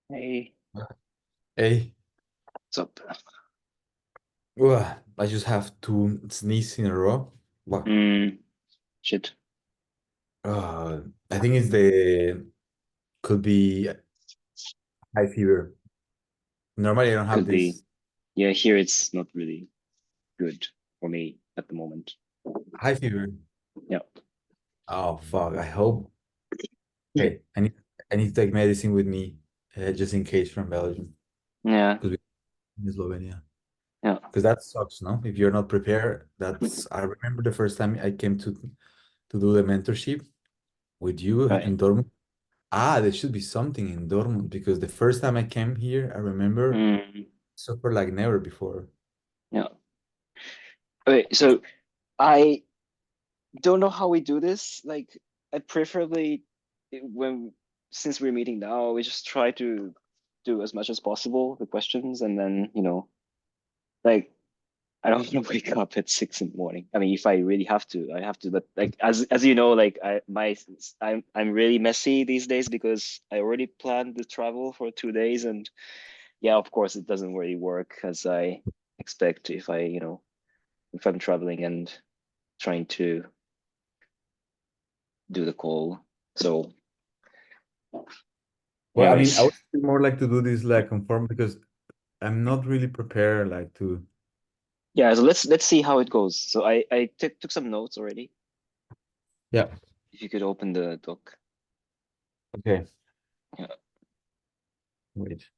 Hey, Hey, what's up? I just have to sneeze in a row. What? Mm, shit, Uh, I think could be high fever. Normally, I don't have could be. this Yeah, here it's not really good for me at the moment. high fever. Yeah, Oh, fuck. I hope. Hey, I need to take medicine with me, just in case from Belgium, yeah, because we're in Slovenia. yeah, Because that sucks, no? If you're not prepared, I remember the first time I came to do the mentorship with you right. in Dortmund. There should be something in Dortmund because the first time I came here, I remember Mm, super like never before. yeah. Okay, so I don't know how we do this. Like, I preferably when since we're meeting now, we just try to do as much as possible the questions, and then like I don't want to wake up at 6 in the morning. I mean, if I really have to, I have to. But like as you know, like I'm really messy these days because I already planned the travel for 2 days, and yeah, of course, it doesn't really work as I expect if if I'm traveling and trying to do the call. So, Well, I mean, I anyways, would more like to do this like conform because I'm not really prepared like to. yeah. So let's see how it goes. So I took some notes already. Yeah. If you could open the doc. Okay. Yeah. Wait.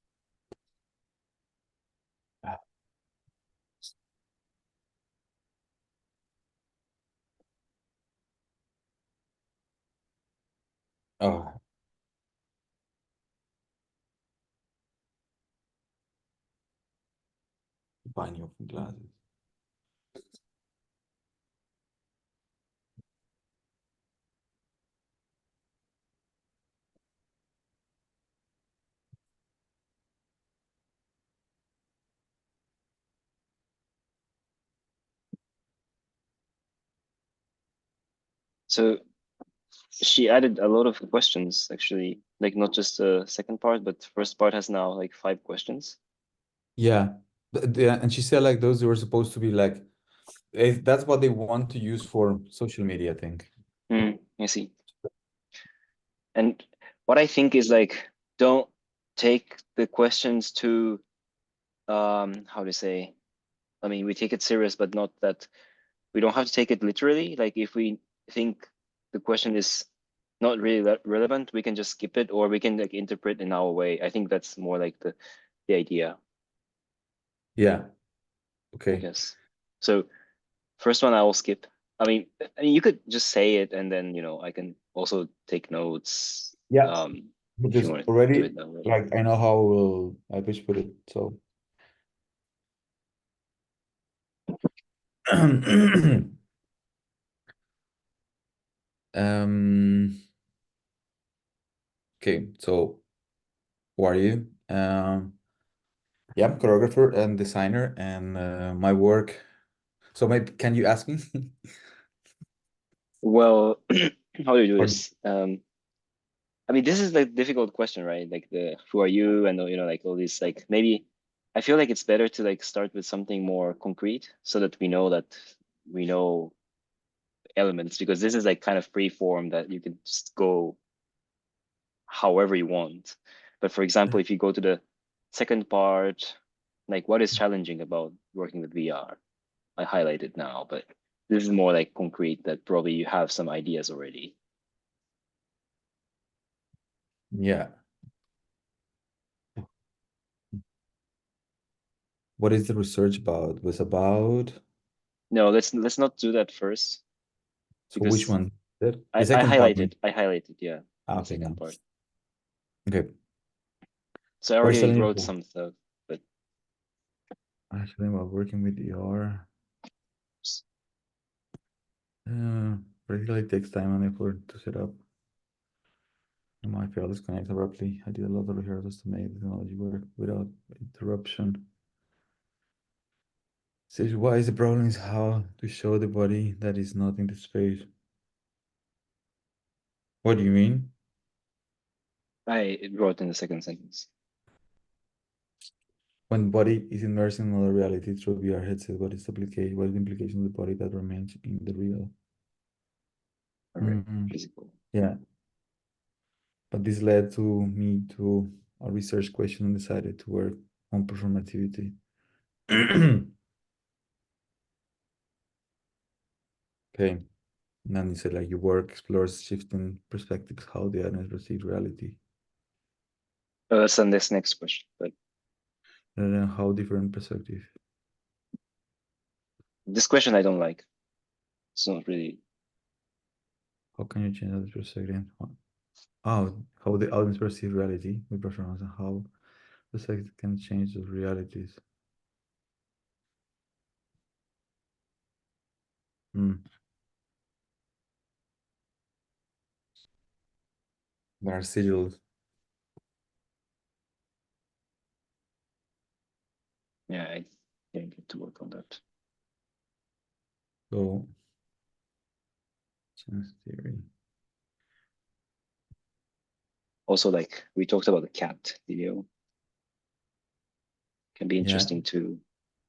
Oh, buying your glasses. So she added a lot of questions actually, like not just the second part, but the first part has now like 5 questions. Yeah. And she said like those were supposed to be like that's what they want to use for social media, I think. I see. And what I think is like, don't take the questions too, how to say, I mean, we take it serious, but not that we don't have to take it literally. Like if we think the question is not really relevant, we can just skip it or we can like interpret in our way. I think that's more like the idea, Yeah. I Okay. guess. So first one I will skip. I mean, you could just say it and then, I can also take notes Yeah. if you Because want to do already it that way. like I know how I wish put it. So um okay, so who are you? Yeah, I'm choreographer and designer, and my work. So maybe can you ask me? Well, how do you do Or this? I mean, this is like difficult question, right? Like the who are you and like all these like maybe I feel like it's better to like start with something more concrete so that we know elements because this is like kind of free form that you can just go however you want. But for example, if you go to the second part, like what is challenging about working with VR? I highlighted now, but this is more like concrete that probably you have some ideas already. yeah, what is the research about? Was about No, let's not do that first so which because one? The I second part. highlighted. I highlighted, yeah, the Okay, second no. part. Okay. So I What is already telling wrote you some stuff, but actually about working with ER? Particularly takes time and effort to set up. My fail disconnect abruptly. I did a lot of rehearsals to make the technology work without interruption. Says why is the problem is how to show the body that is not in the space. What do you mean? I wrote in the second sentence. When body is immersed in another reality through VR headset, what is the implication of the body that remains in the real? All right, Mhm. physical. Yeah, but this led to me to a research question and decided to work on performativity. Okay, and then you said like your work explores shifting perspectives, how the audience perceive reality, That's the next question, but and then how different perspective. this question I don't like. It's not really. How can you change that perspective? How the audience perceive reality with performance and how perspective can change the realities. Hmm. There are sigils. Yeah, I didn't get to work on that. So sense theory. Also, like we talked about the cat video, can be Yeah, interesting to yeah,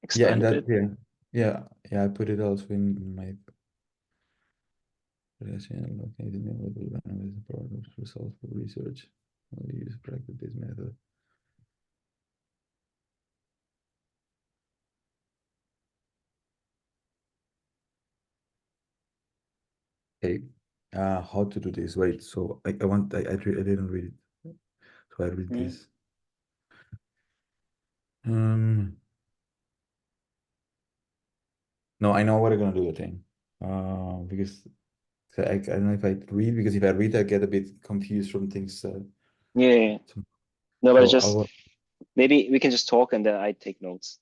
expand and a that bit. yeah. I put it also in my presentation. Located available analysis programs results for research. How do you use practice this method? Hey, how to do this? Wait, so I didn't read it. So I read Mm. this. Um, no, I know what I'm gonna do. I think. Because I don't know if I read because if I read, I get a bit confused from things. Yeah, yeah, yeah. So, No, but so I just will, maybe we can just talk and then I take notes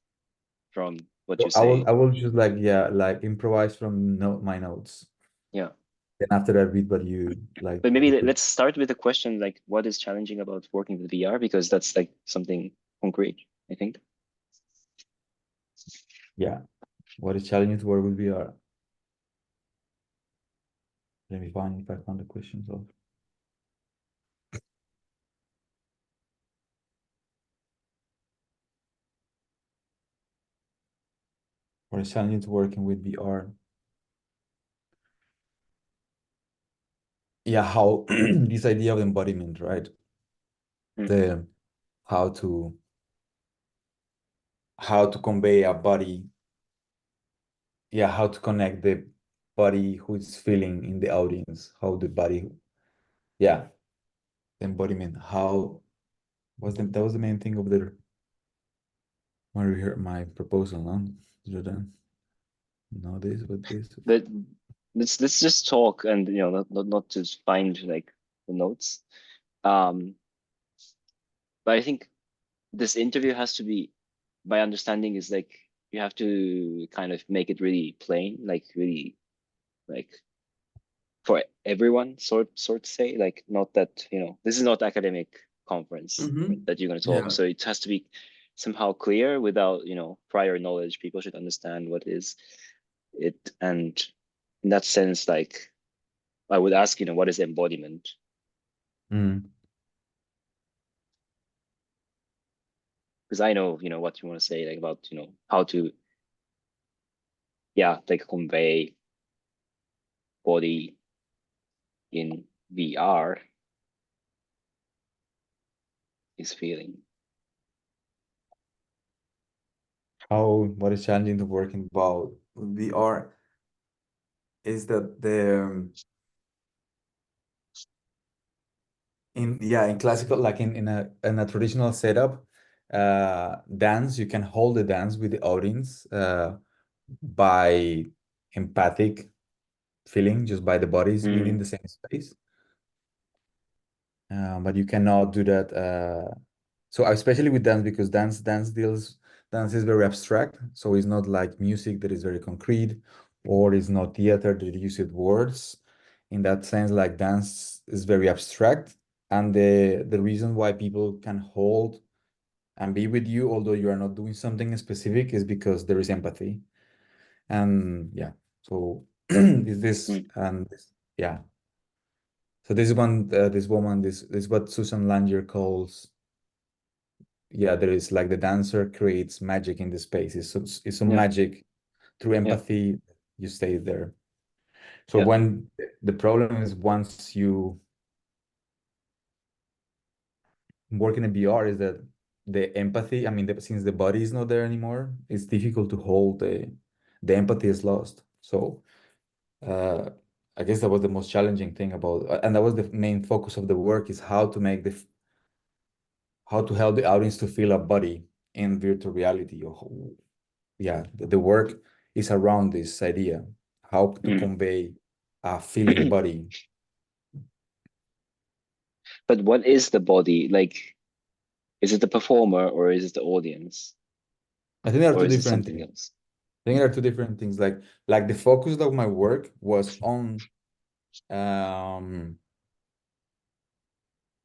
from what you say. I will just like yeah, like improvise from my notes. Yeah. Then after I read what you like, But you maybe put let's start with the question like what is challenging about working with VR because that's like something concrete, I think. yeah. What is challenging to work with VR? Let me find if I found the questions of what is challenging to working with VR. Yeah, how this idea of embodiment, right? Mm. The how to how to convey a body, yeah, how to connect the body who is feeling in the audience, how the body, yeah, the embodiment, how was that was the main thing of the when we heard my proposal, no? Jordan, no this, but this. But let's just talk and you know not to find like the notes. Um, but I think this interview has to be my understanding is like you have to kind of make it really plain, like really like for everyone, sort to say, like not that, you know, this is not academic conference Mm-hmm. that you're going to talk. Yeah. So it has to be somehow clear without, you know, prior knowledge. People should understand what is it. And in that sense, like I would ask, you know, what is embodiment? Mm. Because I know, you know, what you want to say, like about, you know, how to, yeah, like convey body in VR is feeling. How what is challenging to working about VR is that the in yeah in classical like in a traditional setup dance you can hold the dance with the audience by empathic feeling just by the bodies being in Mm, the same space but you cannot do that so especially with dance because dance is very abstract so it's not like music that is very concrete or it's not theater that uses words in that sense like dance is very abstract and the reason why people can hold and be with you although you are not doing something specific is because there is empathy and yeah so is this mm, and this, yeah so this one this woman this is what Susan Langer calls yeah, there is like the dancer creates magic in the space. It's some Yeah, magic through yeah, empathy. You stay there. So yeah. when the problem is once you work in a VR is that the empathy, I mean, since the body is not there anymore, it's difficult to hold the empathy is lost. So uh, I guess that was the most challenging thing about, and that was the main focus of the work is how to make how to help the audience to feel a body in virtual reality. Yeah, the work is around this idea, how to Mm. convey a feeling body. But what is the body? Like, is it the performer or is it the audience I think there are or two is it different something things. else? I think there are two different things. Like the focus of my work was um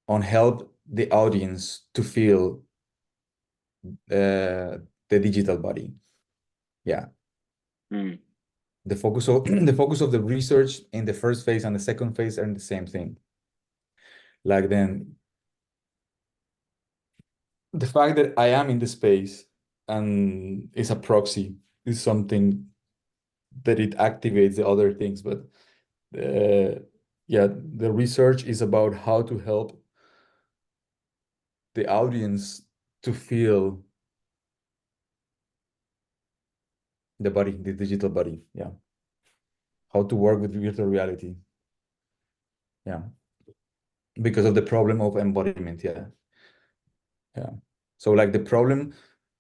on help the audience to feel the digital body. Yeah. Mm. The focus of the focus of the research in the first phase and the second phase are the same thing. Like then the fact that I am in the space and is a proxy is something that it activates the other things. But yeah, the research is about how to help the audience to feel the body, the digital body. Yeah. How to work with virtual reality. Yeah. Because of the problem of embodiment. Yeah. Yeah. So like the problem,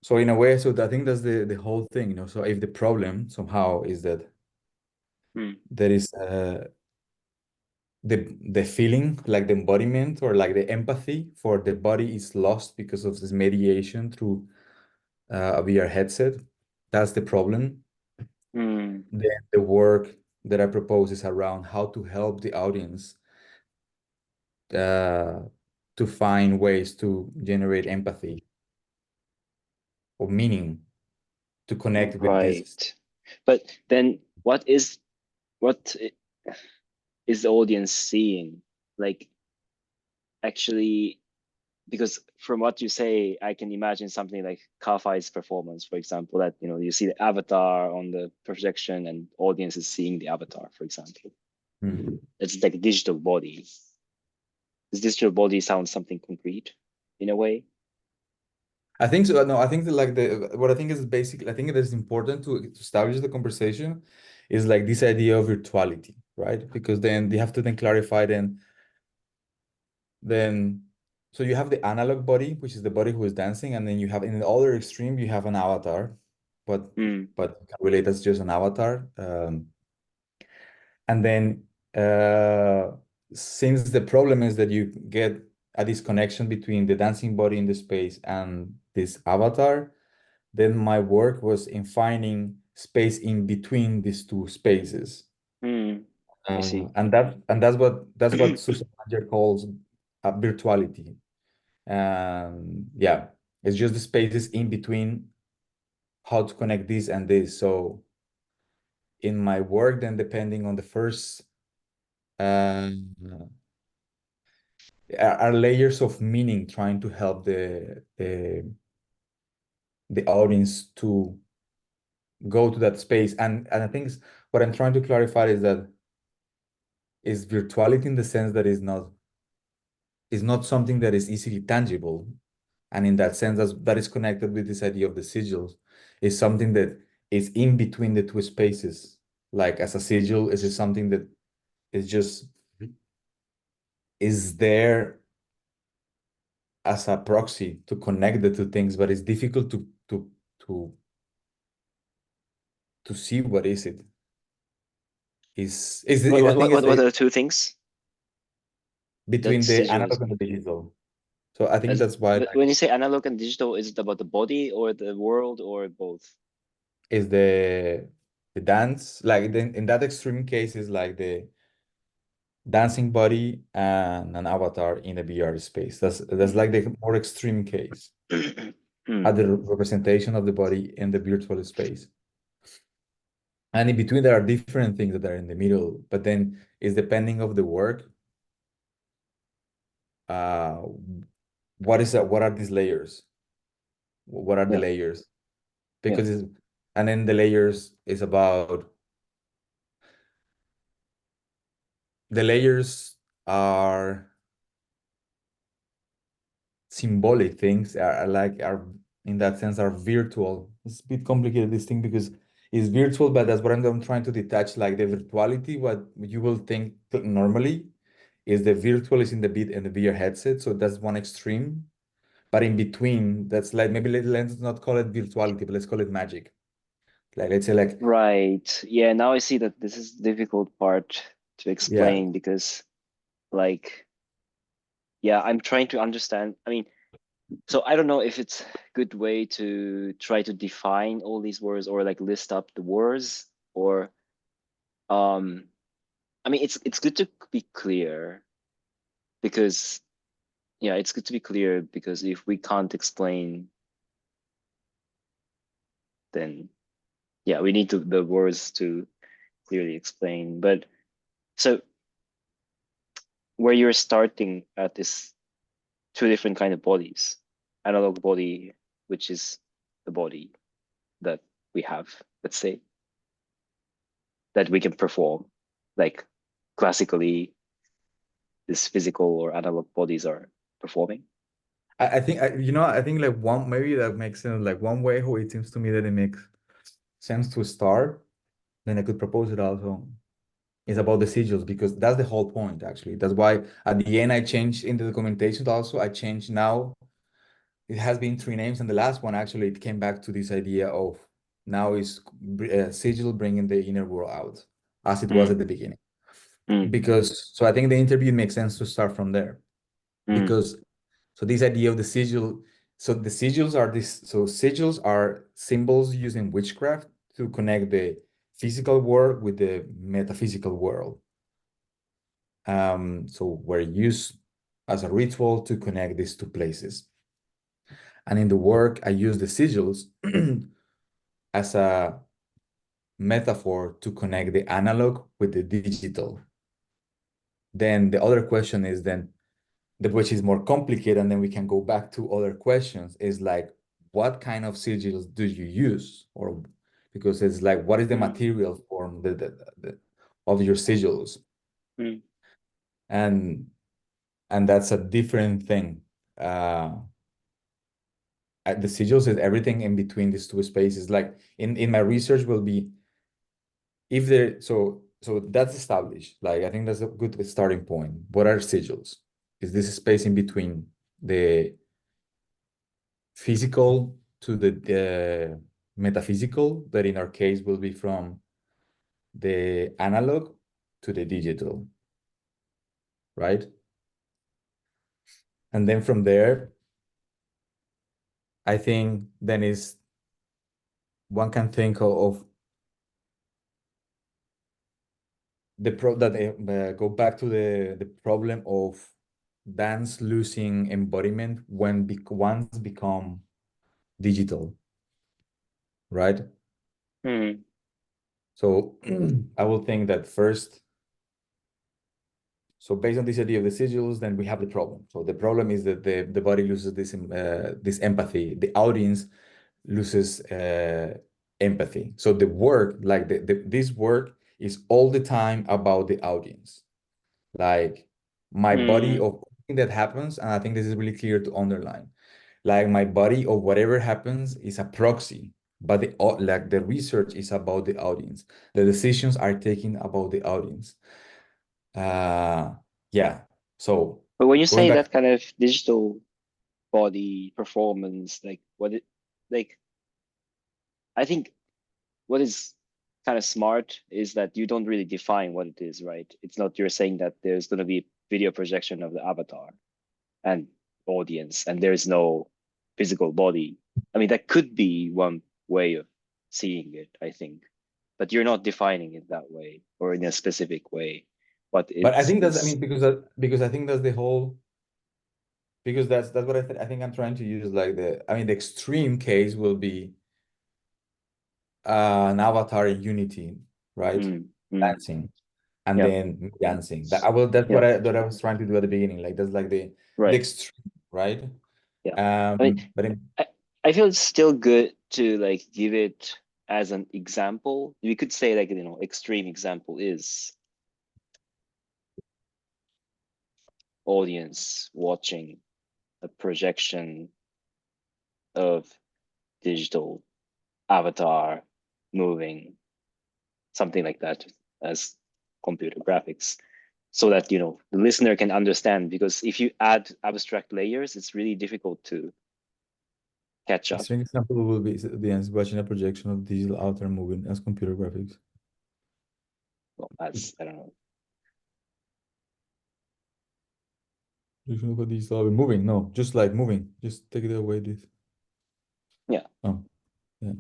so in a way, so I think that's the whole thing, you know. So if the problem somehow is that Mm. there is the feeling, like the embodiment or like the empathy for the body is lost because of this mediation through a VR headset, that's the problem. Mm. Then the work that I propose is around how to help the audience uh, to find ways to generate empathy or meaning to connect with this. Right. But then what is the audience seeing? Like, actually, because from what you say, I can imagine something like Ka-Fi's performance, for example, that you see the avatar on the projection and audience is seeing the avatar, for example. Hmm. It's like a digital body. This digital body sounds something concrete in a way. I think so. No, I think that like what I think is basically, I think it is important to establish the conversation is like this idea of virtuality, right? Because then they have to then clarify then so you have the analog body, which is the body who is dancing, and then you have in the other extreme you have an avatar, but Mm, you can relate as just an avatar. And then uh, since the problem is that you get a disconnection between the dancing body in the space and this avatar, then my work was in finding space in between these two spaces. mm, I see. And that's what Susan Manger calls virtuality. Yeah, it's just the spaces in between how to connect this and this. So in my work, then depending on the first um, are layers of meaning trying to help the audience to go to that space. And I think what I'm trying to clarify is that is virtuality in the sense that is not something that is easily tangible. And in that sense, that is connected with this idea of the sigils, is something that is in between the two spaces. Like as a sigil, is it something that is just is there as a proxy to connect the two things, but it's difficult to to see what is it. I think it's What are the two things that between the sigil is analog and the about? digital. So I think As, that's why but when you say analog and digital, is it about the body or the world or both? is the dance like in that extreme case is like the dancing body and an avatar in a VR space. That's Mm. like the more extreme case Mm. at the representation of the body in the virtual space. And in between, there are different things that are in the middle, but then it's depending of the work. Uh, what are these layers? What are the Yeah. layers? Yeah. Because and then the layers is about the layers are symbolic things are like are in that sense are virtual. It's a bit complicated this thing because it's virtual, but that's what I'm trying to detach like the virtuality. What you will think normally is the virtual is in the bit in the VR headset, so that's one extreme. But in between, that's like maybe let's not call it virtuality, but let's call it magic. Like let's say like Right. Yeah, now I see that this is the difficult part to yeah. explain because like yeah, I'm trying to understand. I mean, so I don't know if it's a good way to try to define all these words or like list up the words or um I mean it's good to be clear because yeah, it's good to be clear because if we can't explain then yeah, we need to the words to clearly explain. But so where you're starting at this two different kind of bodies. Analog body, which is the body that we have, let's say, that we can perform. Like classically, this physical or analog bodies are performing. I think I think like one maybe that makes sense like one way how it seems to me that it makes sense to start, then I could propose it also is about the sigils because that's the whole point actually. That's why at the end I changed in the documentation also. I changed now. It has been three names, and the last one actually it came back to this idea of now is sigil bringing the inner world out as it was Mm, at the beginning. mm, Because so I think the interview makes sense to start from there mm, because so this idea of the sigil, so the sigils are this, so sigils are symbols used in witchcraft to connect the physical world with the metaphysical world. So were used as a ritual to connect these two places. And in the work, I use the sigils as a metaphor to connect the analog with the digital. Then the other question is then which is more complicated, and then we can go back to other questions, is like, what kind of sigils do you use? Or because it's like, what is the mm, material form of your sigils? mm, And that's a different thing. Uh, the sigils is everything in between these two spaces. Like in my research will be if there so that's established. Like I think that's a good starting point. What are sigils? Is this space in between the physical to the metaphysical, that in our case will be from the analog to the digital, right? And then from there, I think then is one can think of the pro that go back to the problem of dance losing embodiment when once become digital, right? mm, So I will think that first, so based on this idea of the sigils, then we have the problem. So the problem is that the body loses this empathy. The audience loses empathy. So the work, like this work, is all the time about the audience. Like my body mm. of everything that happens, and I think this is really clear to underline. Like my body of whatever happens is a proxy, but like the research is about the audience. The decisions are taken about the audience. Uh, yeah. So But when you going say back, that kind of digital body performance, like what it like I think what is kind of smart is that you don't really define what it is, right? It's not you're saying that there's going to be video projection of the avatar and audience, and there is no physical body. I mean, that could be one way of seeing it, I think, but you're not defining it that way or in a specific way. But but I think that's, I it's mean, because I think that's the whole, because that's what I think I'm trying to use. Like I mean, the extreme case will be an avatar in Unity, right? mm, mm, Dancing, and yeah, then me dancing. That's yeah, what I was trying to do at the beginning. Like that's like the right, extreme, right? yeah. I mean, But in, I, I feel it's still good to like give it as an example. We could say like, extreme example is audience watching a projection of digital avatar moving, something like that, as computer graphics, so that the listener can understand. Because if you add abstract layers, it's really difficult to catch A up. string example will be the answer watching a projection of digital avatar moving as computer graphics. Well, as I don't know. Projection of digital avatar moving, no, just like moving. Just take it away. This. Yeah. Oh, yeah.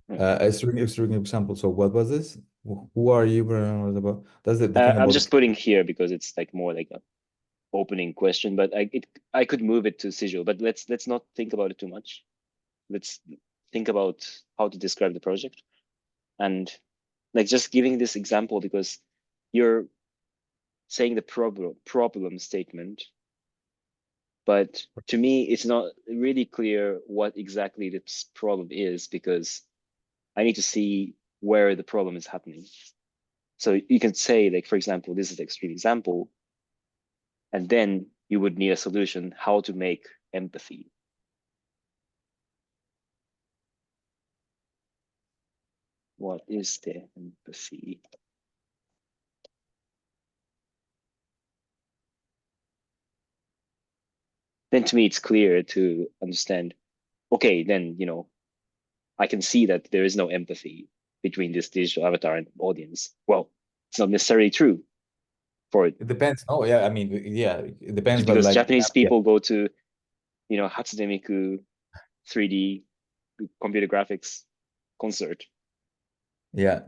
Yeah. A string example. So what was this? Who are you? What about? That's the thing I'm about just putting here because it's like more like a opening question, but I could move it to Sigil, but let's not think about it too much. Let's think about how to describe the project, and like just giving this example because you're saying the problem statement, but to me it's not really clear what exactly this problem is, because I need to see where the problem is happening. So you can say, like, for example, this is the extreme example, and then you would need a solution how to make empathy. What is the empathy? Then to me it's clear to understand, okay, then I can see that there is no empathy between this digital avatar and audience. Well, it's not necessarily true for it depends. Oh yeah, I mean yeah, it depends, just but because like Japanese yeah, people go to Hatsune Miku 3D computer graphics concert. yeah.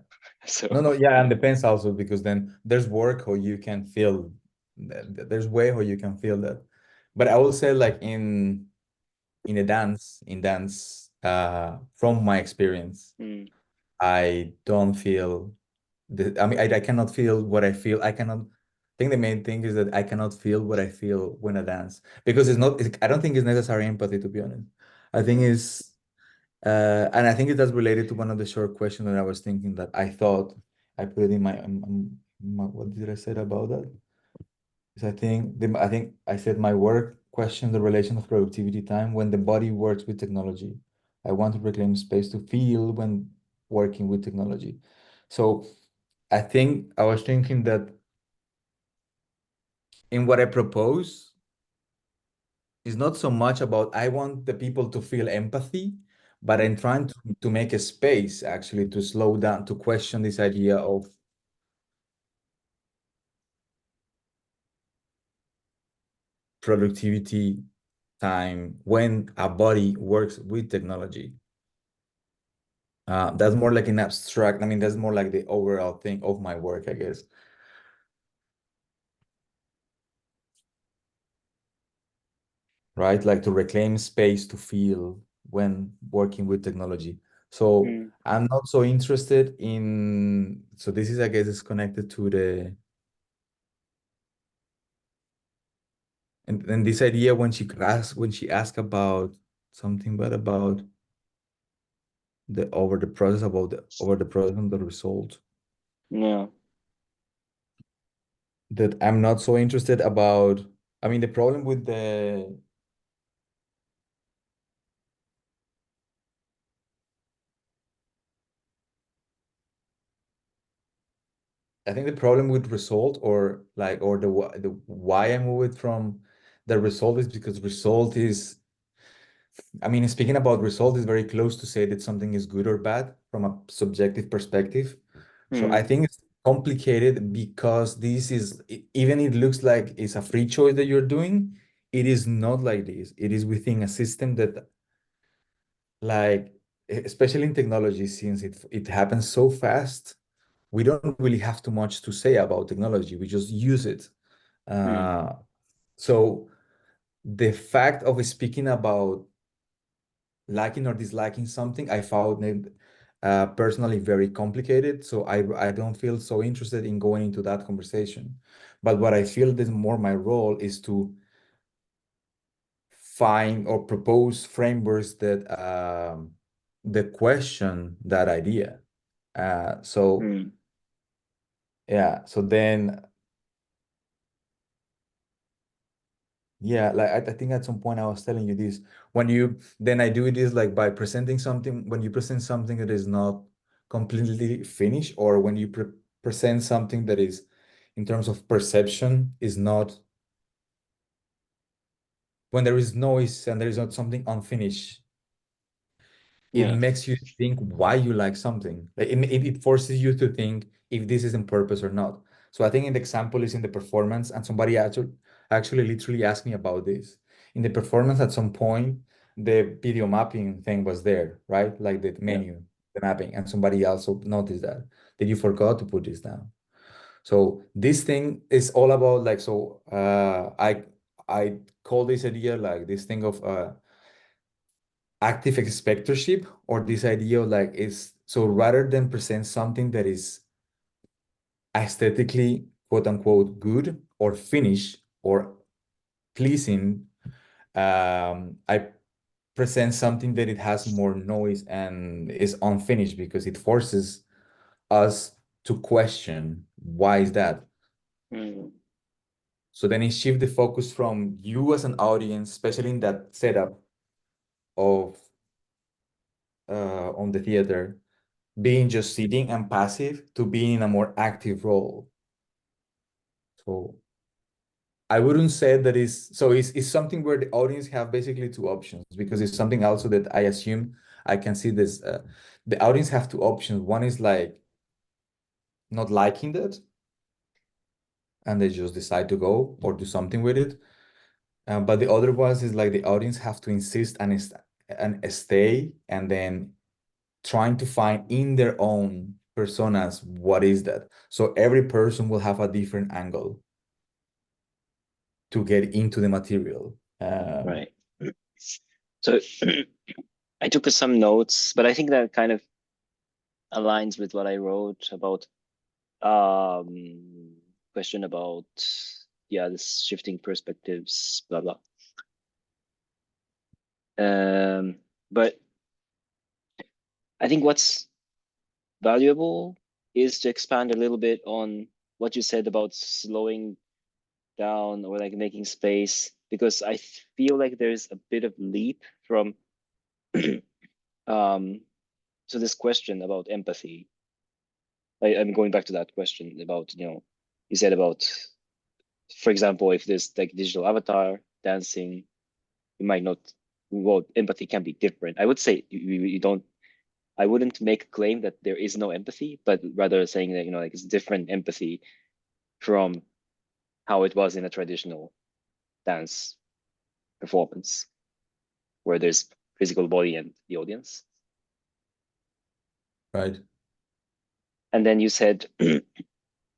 So No, no, yeah, and depends also because then there's work how you can feel there's way how you can feel that. But I will say like in dance, from my experience, mm, I don't feel I mean I cannot feel what I feel. I cannot I think the main thing is that I cannot feel what I feel when I dance because I don't think it's necessary empathy to be honest. I think mm, it's and I think that's related to one of the short questions that I was thinking that I thought I put it in what did I say about that? Because I think I said my work question the relation of productivity time when the body works with technology. I want to reclaim space to feel when working with technology. So I think I was thinking that in what I propose is not so much about I want the people to feel empathy, but I'm mm, trying to make a space actually to slow down, to question this idea of productivity time when a body works with technology. That's more like an abstract, I mean, that's more like the overall thing of my work, I guess, right? Like to reclaim space to feel when working with technology. So mm, I'm not so interested in, so this is, I guess, is connected to and this idea when she asked about something, but about the over the process, about the over the process and the result, yeah. that I'm not so interested about. I mean, the problem with the I think the problem with result or like or the why I move it from the result is because result is I mean speaking about result is very close to say that something is good or bad from a subjective perspective. So I Mm, think it's complicated because this is even it looks like it's a free choice that you're doing, it is not like this. It is within a system that like especially in technology since it happens so fast we don't really have too much to say about technology. We just use it. mm, Uh, so the fact of speaking about liking or disliking something, I found it personally very complicated. So I don't feel so interested in going into that conversation. But what I feel is more my role is to find or propose frameworks that question that idea. So Mm, yeah, so then yeah, like I think at some point I was telling you this. When you then I do this like by presenting something, when you present something that is not completely finished, or when you present something that is in terms of perception is not, when there is noise and there is not something unfinished, it yeah, makes you think why you like something. Like it forces you to think if this is in purpose or not. So I think an example is in the performance, and somebody actually literally asked me about this. In the performance, at some point, the video mapping thing was there, right? Like the yeah. menu, the mapping, and somebody also noticed that you forgot to put this down. So this thing is all about like I call this idea like this thing of active expectorship, or this idea of like is so rather than present something that is aesthetically quote unquote good or finished or pleasing, I present something that it has more noise and is unfinished because it forces us to question why is that. Mm, So then it shifts the focus from you as an audience, especially in that setup of on the theater, being just sitting and passive to being in a more active role. So I wouldn't say that is so it's something where the audience have basically two options, because it's something also that I assume I can see this. The audience have two options. One is like not liking that and they just decide to go or do something with it. But the other ones is like the audience have to insist and stay, and then trying to find in their own personas what is that. So every person will have a different angle to get into the material. right. So I took some notes, but I think that kind of aligns with what I wrote about question about yeah, this shifting perspectives, blah blah. But I think what's valuable is to expand a little bit on what you said about slowing down or like making space, because I feel like there's a bit of leap from um so this question about empathy. I'm going back to that question about, you said about, for example, if there's like digital avatar dancing, you might not, well, empathy can be different. I would say you don't, I wouldn't make a claim that there is no empathy, but rather saying that, like it's different empathy from how it was in a traditional dance performance where there's physical body and the audience. Right. And then you said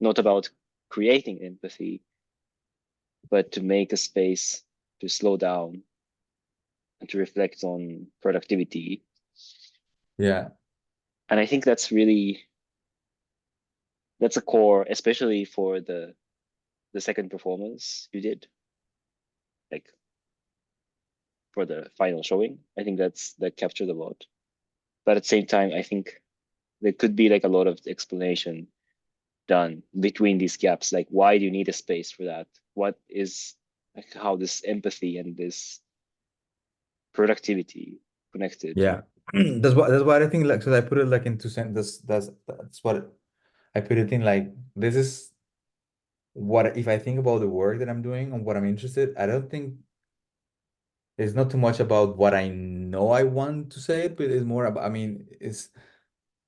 not about creating empathy, but to make a space to slow down and to reflect on productivity. Yeah. And I think that's a core, especially for the second performance you did, like for the final showing. I think that captured a lot. But at the same time, I think there could be like a lot of explanation done between these gaps. Like, why do you need a space for that? What is like how this empathy and this productivity connected? Yeah. That's what I think, like, so I put it like into sentence. That's what I put it in, like this is what if I think about the work that I'm doing and what I'm interested, I don't think it's not too much about what I know I want to say, but it's more about, I mean, it's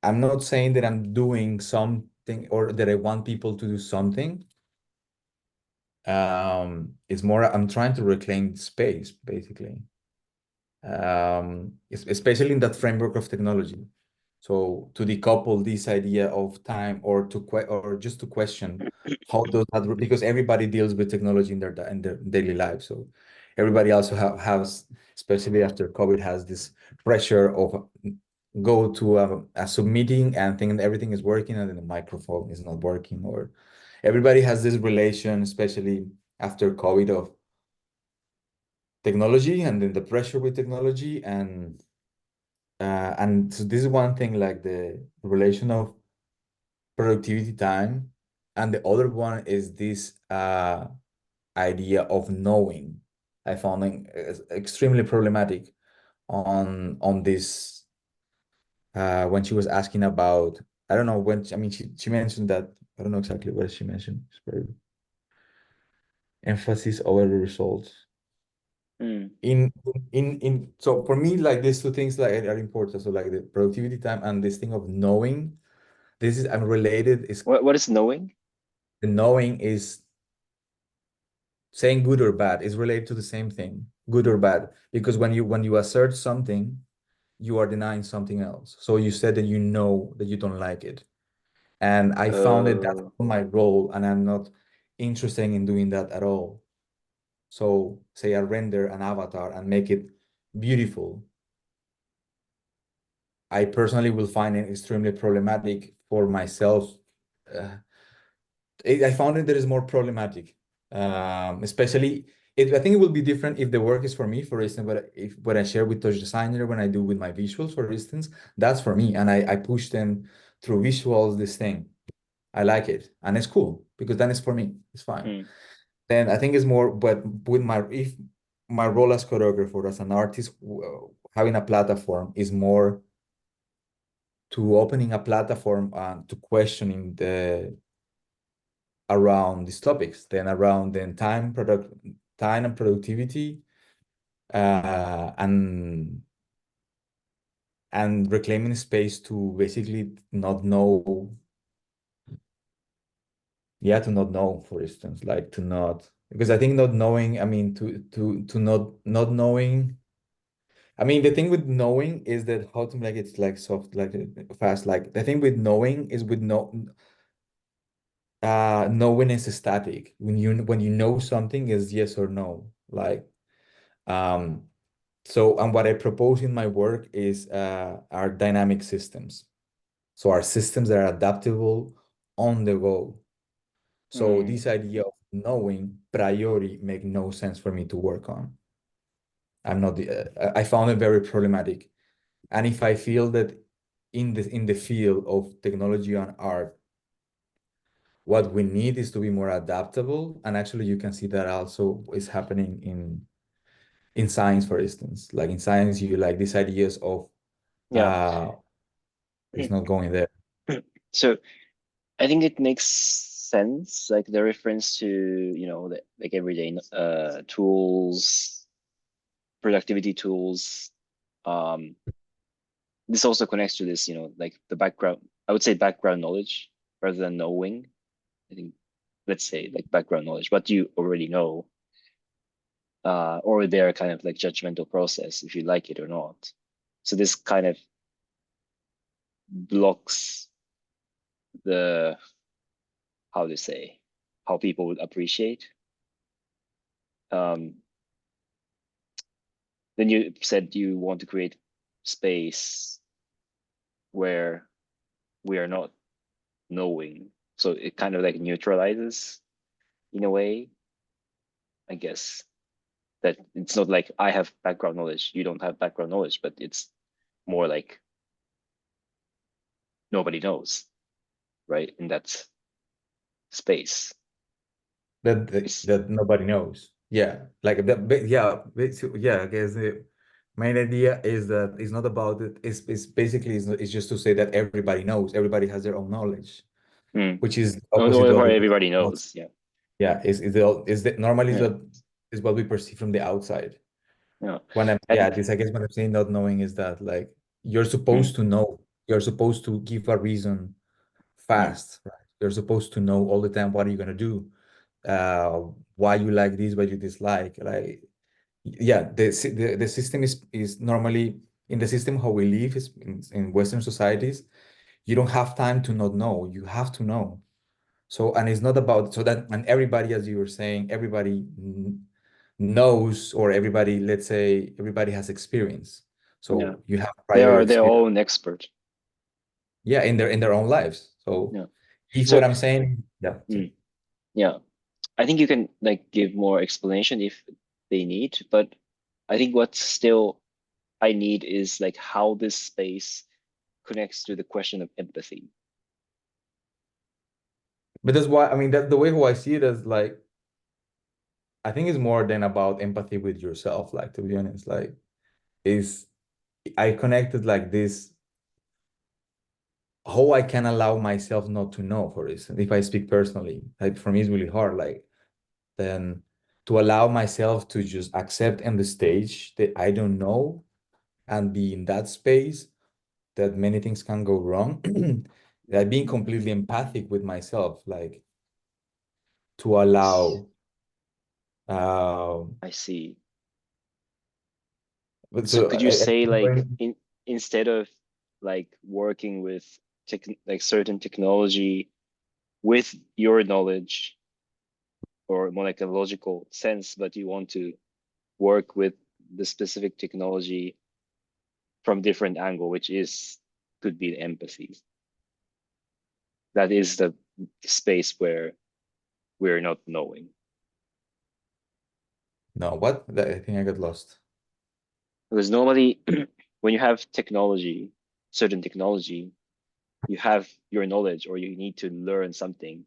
I'm not saying that I'm doing something or that I want people to do something. It's more I'm trying to reclaim space, basically. Especially in that framework of technology. So to decouple this idea of time, or or just to question how does that because everybody deals with technology in their daily life. So everybody also has, especially after COVID, has this pressure of go to a submitting and think everything is working and then the microphone is not working, or everybody has this relation, especially after COVID, of technology and then the pressure with technology and so this is one thing like the relation of productivity time, and the other one is this idea of knowing. I found it extremely problematic on this when she was asking about, I don't know when I mean she mentioned that, I don't know exactly what she mentioned. It's very emphasis over the results. Mm. In so for me like these two things like are important. So like the productivity time and this thing of knowing. This is I'm related is What is knowing? the knowing is saying good or bad is related to the same thing, good or bad. Because when you assert something, you are denying something else. So you said that you know that you don't like it. And I found it that's Oh, my role, and I'm not interested in doing that at all. So say I render an avatar and make it beautiful. I personally will find it extremely problematic for myself. Uh, I found it that is more problematic, especially I think it will be different if the work is for me. For instance, if what I share with Touch Designer, when I do with my visuals, for instance, that's for me, and I push them through visuals. This thing, I like it, and it's cool because then it's for me. It's fine. mm, Then I think it's more, but with my if my role as choreographer, as an artist, having a platform is more to opening a platform and to questioning the around these topics, then around then time and productivity, and reclaiming space to basically not know, yeah, to not know, for instance, like to not, because I think not knowing, I mean to not knowing. I mean, the thing with knowing is that how to make it like soft, like fast. Like the thing with knowing is with knowing is static. When you know something is yes or no. Like um so, and what I propose in my work is our dynamic systems. So our systems that are adaptable on the go. So mm, this idea of knowing priori make no sense for me to work on. I found it very problematic. And if I feel that in the field of technology and art, what we need is to be more adaptable. And actually you can see that also is happening in science, for instance. Like in science, you like these ideas of yeah. uh it's not going there. So I think it makes sense, like the reference to, the like everyday tools, productivity tools. Um, this also connects to this, like the background, I would say background knowledge rather than knowing. I think, let's say like background knowledge, what you already know, or their kind of like judgmental process, if you like it or not. So this kind of blocks the, how to say, how people would appreciate. Um, then you said you want to create space where we are not knowing. So it kind of like neutralizes in a way, I guess, that it's not like I have background knowledge, you don't have background knowledge, but it's more like nobody knows, right? In that space. that It's, that nobody knows. Yeah, like that. Yeah, yeah. I guess the main idea is that it's not about it. It's basically it's just to say that everybody knows. Everybody has their own knowledge, mm, which is the no, opposite no, of what we everybody perceive. knows. Yeah. Yeah, is that normally Yeah. is what we perceive from the outside. Yeah. When I'm And yeah, this I guess what I'm saying not knowing is that like you're mm, supposed to know. You're supposed to give a reason mm, fast, right? You're supposed to know all the time what are you gonna do, uh, why you like this, why you dislike. Like, yeah, the system is normally in the system how we live is in Western societies. You don't have time to not know. You have to know. So, and it's not about so that and everybody, as you were saying, everybody knows, or everybody, let's say, everybody has experience. yeah. So you have They prior are their experience, own expert. yeah, in their own lives. So, Yeah. if So what I'm saying, yeah, yeah, I think you can like give more explanation if they need, but I think what still I need is like how this space connects to the question of empathy. But that's why I mean that the way who I see it is like I think it's more than about empathy with yourself. Like to be honest, like is I connected like this how I can allow myself not to know, for instance, if I speak personally, like for me it's really hard. Like then to allow myself to just accept on the stage that I don't know and be in that space that many things can go wrong. Like being completely empathic with myself, like to S- allow um I see. but So so could you I say think like instead of like working with like certain technology with your knowledge or more like a logical sense, but you want to work with the specific technology from different angle, which is could be empathy. That is the space where we're not knowing. no, what? I think I got lost. Because normally when you have technology, certain technology, you have your knowledge or you need to learn something,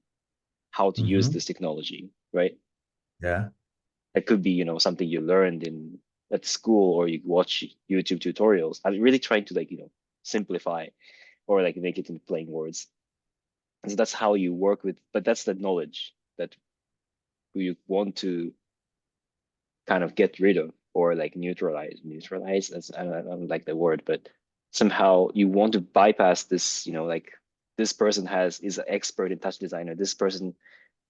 how to use Hmm. this technology, right? Yeah. That could be, something you learned in at school or you watch YouTube tutorials. I'm really trying to like, simplify or like make it in plain words. And so that's how you work with, but that's the knowledge that you want to kind of get rid of or like neutralize that's I don't like the word, but somehow you want to bypass this, like this person is an expert in touch designer, this person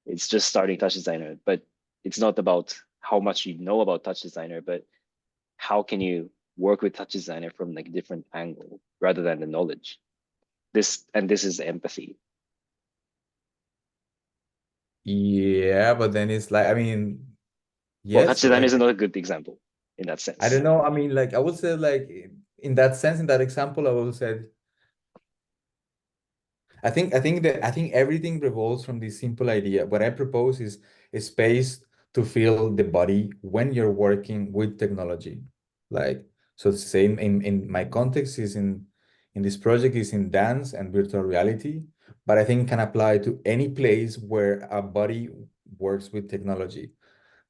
is just starting touch designer, but it's not about how much you know about touch designer, but how can you work with touch designer from like different angle rather than the knowledge. This is empathy. Yeah, but then it's like, I mean, Well, touch yes, designer is another good example in that I sense. don't know. I mean, like I would say like in that sense, in that example, I would say I think everything revolves from this simple idea. What I propose is a space to feel the body when you're working with technology. Like so the same in my context is in this project is in dance and virtual reality, but I think can apply to any place where a body works with technology.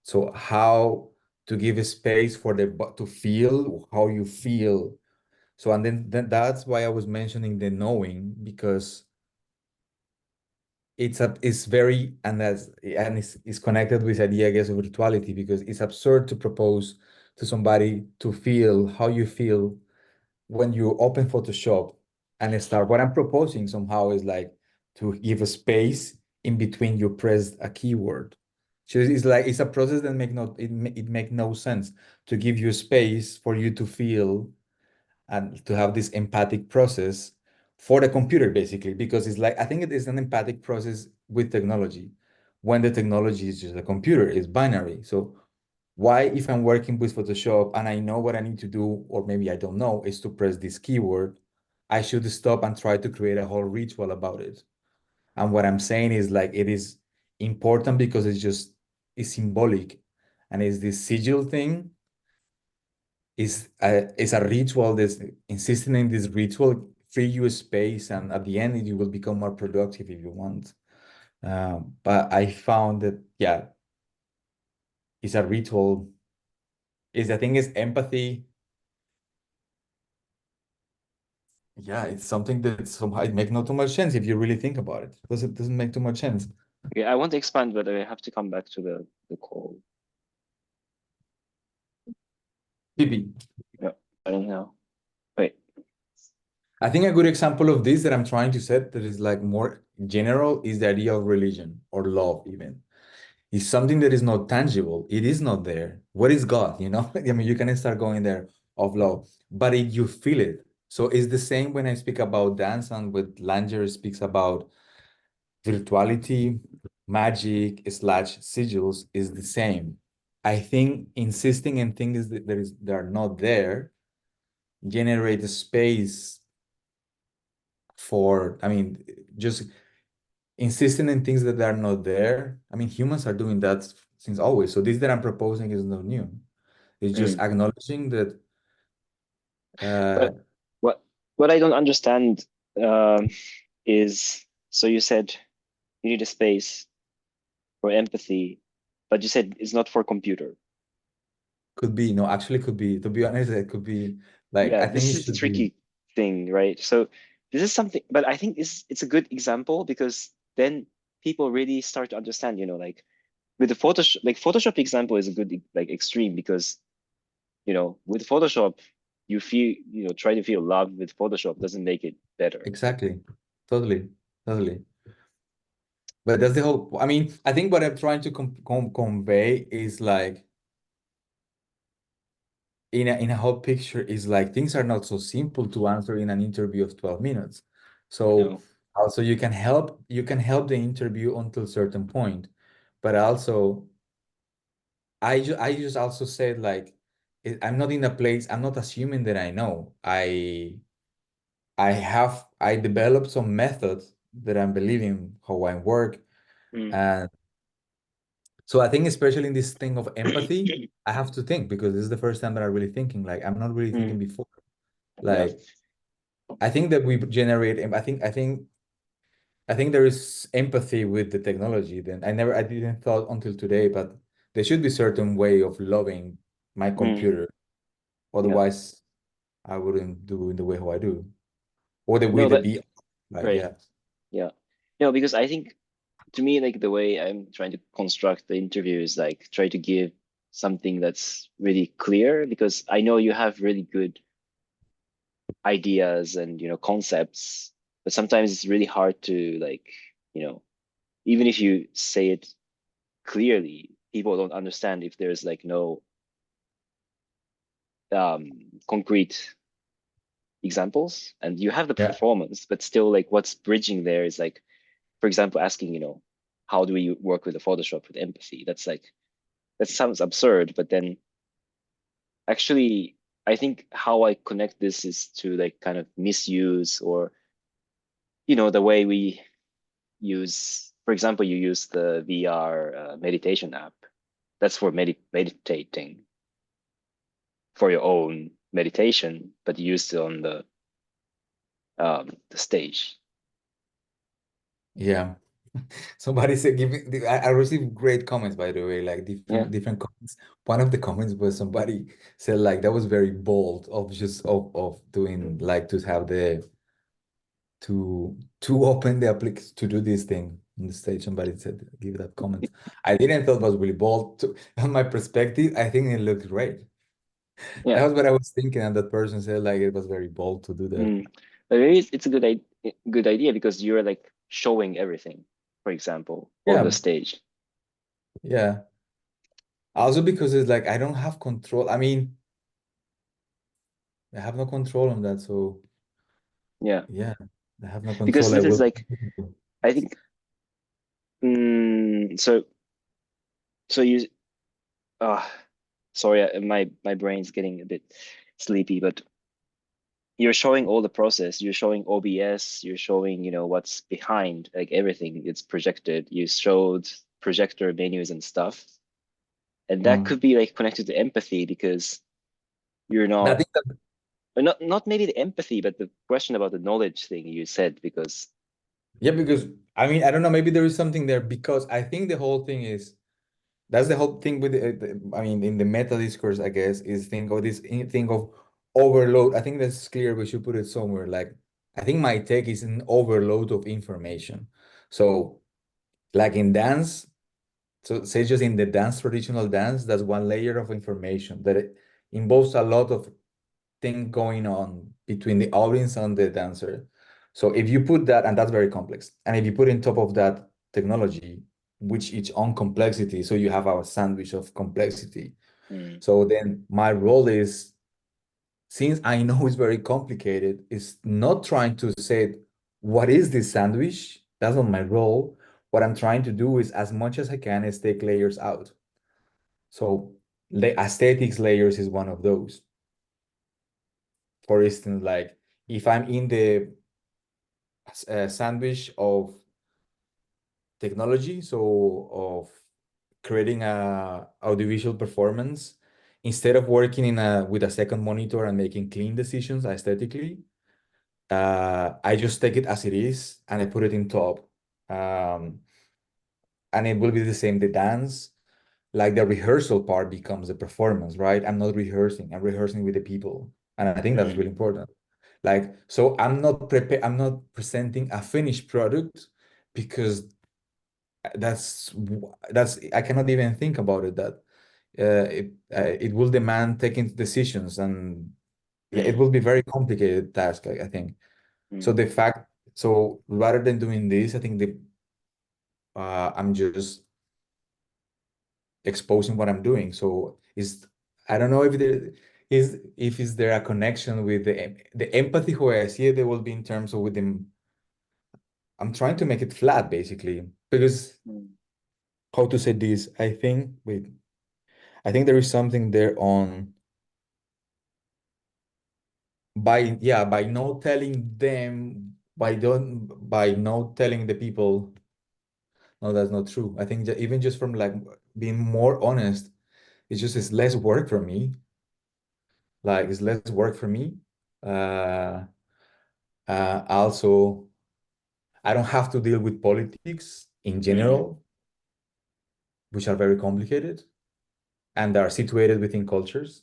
So how to give a space for to feel how you feel. So and then that's why I was mentioning the knowing because it's very and it's connected with idea I guess of virtuality because it's absurd to propose to somebody to feel how you feel when you open Photoshop and start what I'm proposing somehow is like to give a space in between you press a keyword. So it's like it's a process that it make no sense to give you space for you to feel and to have this empathic process for the computer basically because it's like I think it is an empathic process with technology when the technology is just a computer is binary. So why if I'm working with Photoshop and I know what I need to do or maybe I don't know is to press this keyword, I should stop and try to create a whole ritual about it. And what I'm saying is like it is important because it's symbolic and it's this sigil thing is a ritual that's insisting in this ritual free you space and at the end you will become more productive if you want. But I found that yeah, it's a ritual. Is the thing is empathy. Yeah, it's something that somehow it makes not too much sense if you really think about it. Doesn't make too much sense. Okay, I want to expand, but I have to come back to the call. Maybe. Yeah, I don't know. Wait. I think a good example of this that I'm trying to set that is like more general is the idea of religion or love even. It's something that is not tangible. It is not there. What is God? You know, I mean, you can start going there of love, but you feel it. So it's the same when I speak about dance and with Langer speaks about virtuality, magic slash sigils is the same. I think insisting in things that that are not there generate a space for, I mean, just insisting in things that are not there. I mean, humans are doing that since always. So this that I'm proposing is not new. It's just Mm. acknowledging that uh, But what what I don't understand um, is, so you said you need a space for empathy, but you said it's not for computer. could be, no, actually could be, to be honest, it could be like, Yeah, I think this it is the should be. tricky thing, right? So this is something, but I think it's a good example because then people really start to understand, like with the Photoshop, like Photoshop example is a good like extreme because with Photoshop, you feel, try to feel love with Photoshop doesn't make it better. Exactly. Totally. Totally. But that's the whole, I mean, I think what I'm trying to convey is like, in a whole picture is like things are not so simple to answer in an interview of 12 minutes. So No. also you can help the interview until certain point, but also I just also said like I'm not in a place, I'm not assuming that I know. I developed some methods that I'm believing how I work. Mm. And so I think especially in this thing of empathy, I have to think because this is the first time that I'm really thinking. Like I'm not really thinking Mm. before. Yeah. Like I think that we generate, I think there is empathy with the technology. Then I didn't thought until today, but there should be certain way of loving my Mm. computer. Yeah. Otherwise, I wouldn't do in the way how I do, or the way No, the but be. Like right. yeah, Yeah. No, because I think to me, like the way I'm trying to construct the interview is like try to give something that's really clear because I know you have really good ideas and concepts, but sometimes it's really hard to like, you know, even if you say it clearly, people don't understand if there's like no concrete examples and you have the yeah, performance, but still like what's bridging there is like, for example, asking, how do we work with the Photoshop with empathy? That's like that sounds absurd, but then actually I think how I connect this is to like kind of misuse or the way we use, for example, you use the VR meditation app. That's for meditating for your own meditation, but you use it on the stage. yeah. Somebody said, giving. I received great comments by the way, like Yeah. different comments. One of the comments was somebody said like that was very bold of just of doing like to have the to open the application to do this thing on the stage. Somebody said give that comment. I didn't thought it was really bold. On my perspective, I think it looked great. Yeah. That was what I was thinking, and that person said like it was very bold to do that. Mm. But maybe it's a good idea because you're like showing everything, for example, on the Yeah, stage. yeah. Also because it's like I don't have control. I mean, I have no control on that, so. Yeah. Yeah, I have no Because control. I this is will. like, I think, so you, uh, sorry, my brain's getting a bit sleepy, but you're showing all the process. You're showing OBS, you're showing, what's behind, like everything. It's projected. You showed projector menus and stuff. And that Mm. could be like connected to empathy because you're But I not think that, not maybe the empathy, but the question about the knowledge thing you said, because yeah, because I mean, I don't know, maybe there is something there because I think the whole thing is that's the whole thing with I mean, in the meta discourse, I guess, is think of this thing of overload. I think that's clear. We should put it somewhere. Like, I think my take is an overload of information. So, like in dance, so say just in the dance, traditional dance, that's one layer of information that it involves a lot of thing going on between the audience and the dancer. So if you put that, and that's very complex, and if you put in top of that technology, which its own complexity, so you have our sandwich of complexity. mm, So then my role is, since I know it's very complicated, is not trying to say, what is this sandwich? That's not my role. What I'm trying to do is, as much as I can, is take layers out. So the aesthetics layers is one of those. For instance, like if I'm in the sandwich of technology, so of creating a audiovisual performance instead of working in a with a second monitor and making clean decisions aesthetically, I just take it as it is and I put it in top. Um, and it will be the same, the dance, like the rehearsal part becomes the performance, right? I'm not rehearsing, I'm rehearsing with the people. And I think that's Mm, really important. Like, so I'm not prepared, I'm not presenting a finished product because that's I cannot even think about it that it will demand taking decisions and it mm, will be very complicated task, I think. So mm, the fact, so rather than doing this, I think I'm just exposing what I'm doing. So is I don't know if there a connection with the empathy who I see it, there will be in terms of with them. I'm trying to make it flat basically because mm, how to say this? I think there is something there on by not telling them by not telling the people. No, that's not true. I think that even just from like being more honest, it's less work for me. Like it's less work for me. Uh, Also, I don't have to deal with politics in mm, general, which are very complicated and are situated within cultures.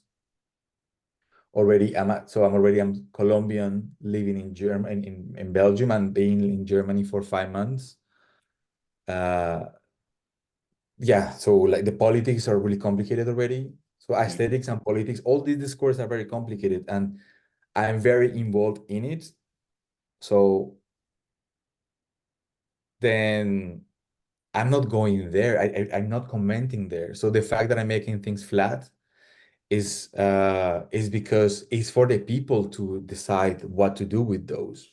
Already, I'm Colombian living in Germany in Belgium and being in Germany for 5 months. Uh, yeah, so like the politics are really complicated already. So mm, aesthetics and politics, all these discourses are very complicated, and I'm very involved in it. So then I'm not going there. I'm not commenting there. So the fact that I'm making things flat is because it's for the people to decide what to do with those.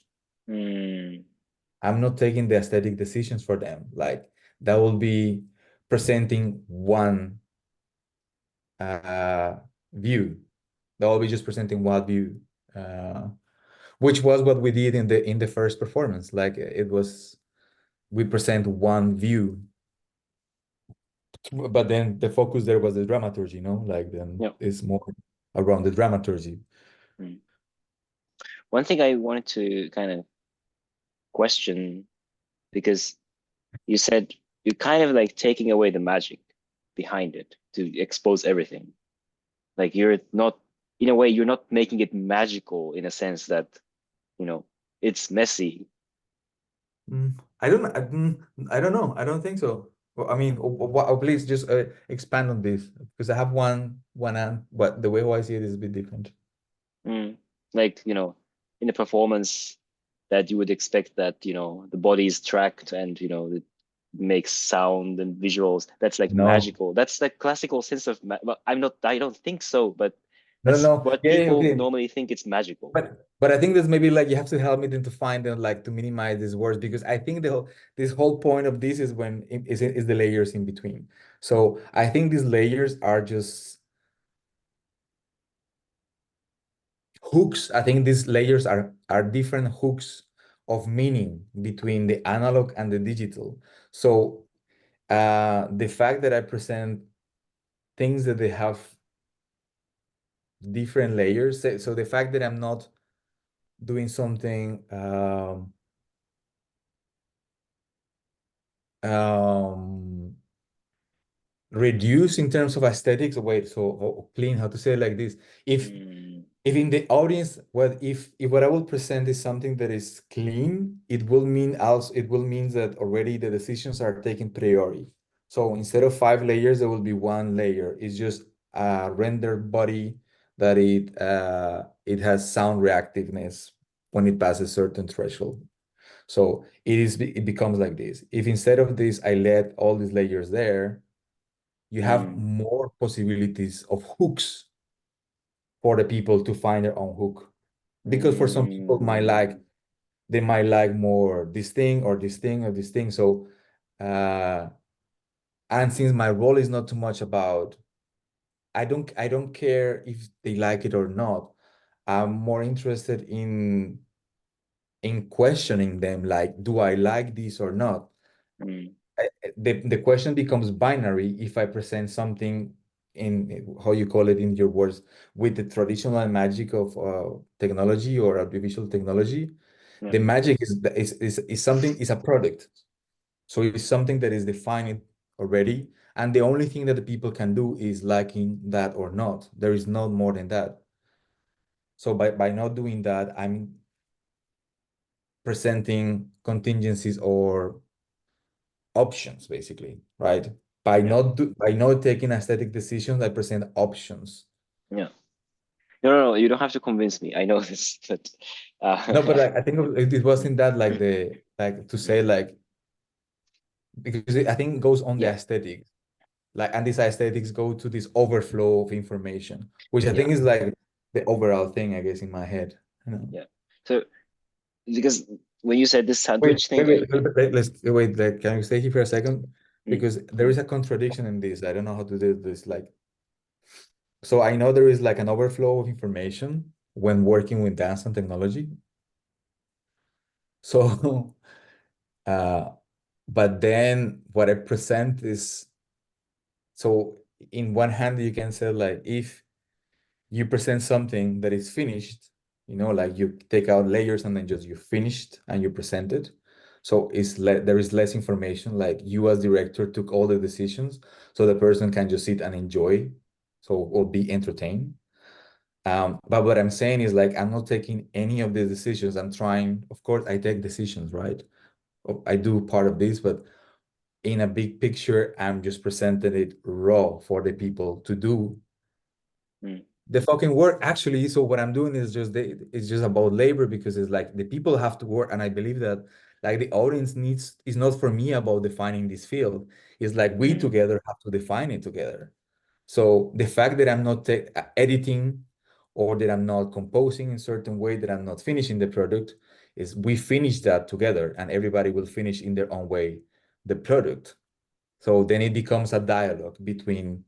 mm, I'm not taking the aesthetic decisions for them. Like that will be presenting one uh, view. That will be just presenting one view, uh, which was what we did in the first performance. Like it was, we present one view, but then the focus there was the dramaturgy, like then yeah. it's more around the dramaturgy. Mm. One thing I wanted to kind of question, because you said you're kind of like taking away the magic behind it to expose everything. Like you're not, in a way, you're not making it magical in a sense that, you know, it's messy. I don't know. I don't think so. Well, I mean, please just expand on this because I have one and but the way how I see it is a bit different. Mm. Like, in the performance that you would expect that, the body is tracked and, it makes sound and visuals. That's like No, magical. That's the classical sense of, well, I don't think so, but no, that's no. what Yeah, yeah, people okay. normally think it's magical. But I think there's maybe like you have to help me then to find and like to minimize these words because I think this whole point of this is when is the layers in between. So I think these layers are just hooks. I think these layers are different hooks of meaning between the analog and the digital. So the fact that I present things that they have different layers, so the fact that I'm not doing something um reduce in terms of aesthetics. Wait, so clean, how to say it like this? If Mm, if in the audience, what if what I will present is something that is clean, it will mean that already the decisions are taken priori. So instead of 5 layers, there will be one layer. It's just a rendered body that it has sound reactiveness when it passes certain threshold. So it becomes like this. If instead of this, I let all these layers there, you have mm, more possibilities of hooks for the people to find their own hook. Because for some people mm, they might like more this thing or this thing or this thing. So uh and since my role is not too much about I don't care if they like it or not. I'm more interested in questioning them like, do I like this or not? mm, The question becomes binary if I present something in how you call it in your words, with the traditional magic of technology or artificial technology. Yeah. The magic is something, is a product. So it's something that is defined already. And the only thing that the people can do is liking that or not. There is not more than that. So by not doing that, I'm presenting contingencies or options, basically, right? Yeah. By not taking aesthetic decisions, I present options. Yeah. No, you don't have to convince me. I know this, but No, but uh, I think it wasn't that like the like to say like, because I think it goes on the yeah, aesthetic, like, and these aesthetics go to this overflow of information, which I yeah, think is like the overall thing, I guess, in my head. You know. yeah. So because when you said this Wait, sandwich wait, thing, wait, let's wait. Like, can you stay here for a second? mm, Because there is a contradiction in this. I don't know how to do this. Like, so I know there is like an overflow of information when working with dance and technology. So, uh, but then what I present is, so in one hand you can say like, if you present something that is finished, like you take out layers and then just you finished and you present it. So there is less information, like you as director took all the decisions, so the person can just sit and enjoy, so or be entertained. But what I'm saying is like, I'm not taking any of the decisions. I'm trying, of course, I take decisions, right? I do part of this, but in a big picture, I'm just presenting it raw for the people to do mm, the fucking work. Actually, so what I'm doing is it's just about labor, because it's like the people have to work, and I believe that like the audience needs, is not for me about defining this field. It's like we mm, together have to define it together. So the fact that I'm not editing, or that I'm not composing in certain way, that I'm not finishing the product, is we finish that together, and everybody will finish in their own way the product. So then it becomes a dialogue between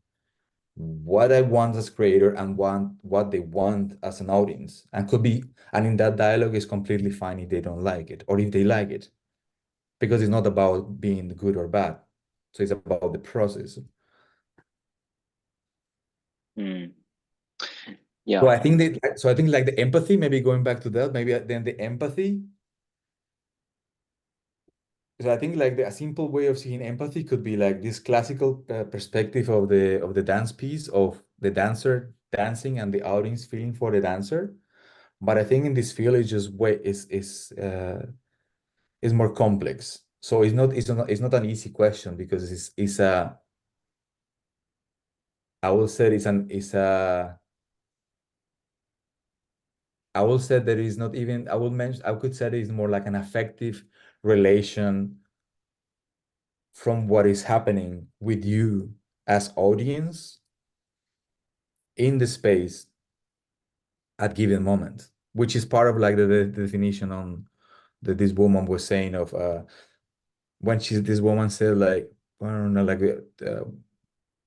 what I want as creator and what they want as an audience, and could be, and in that dialogue is completely fine if they don't like it, or if they like it, because it's not about being good or bad. So it's about the process. mm. So Yeah. I think that, so I think like the empathy, maybe going back to that, maybe then the empathy. So I think like a simple way of seeing empathy could be like this classical perspective of the dance piece, of the dancer dancing and the audience feeling for the dancer. But I think in this field, it's just way is more complex. So it's not an easy question, because it's a, I will say I will say that it's not even, I could say that it's more like an affective relation from what is happening with you as audience in the space at given moment, which is part of like the definition on that this woman was saying of when this woman said like, I don't know, like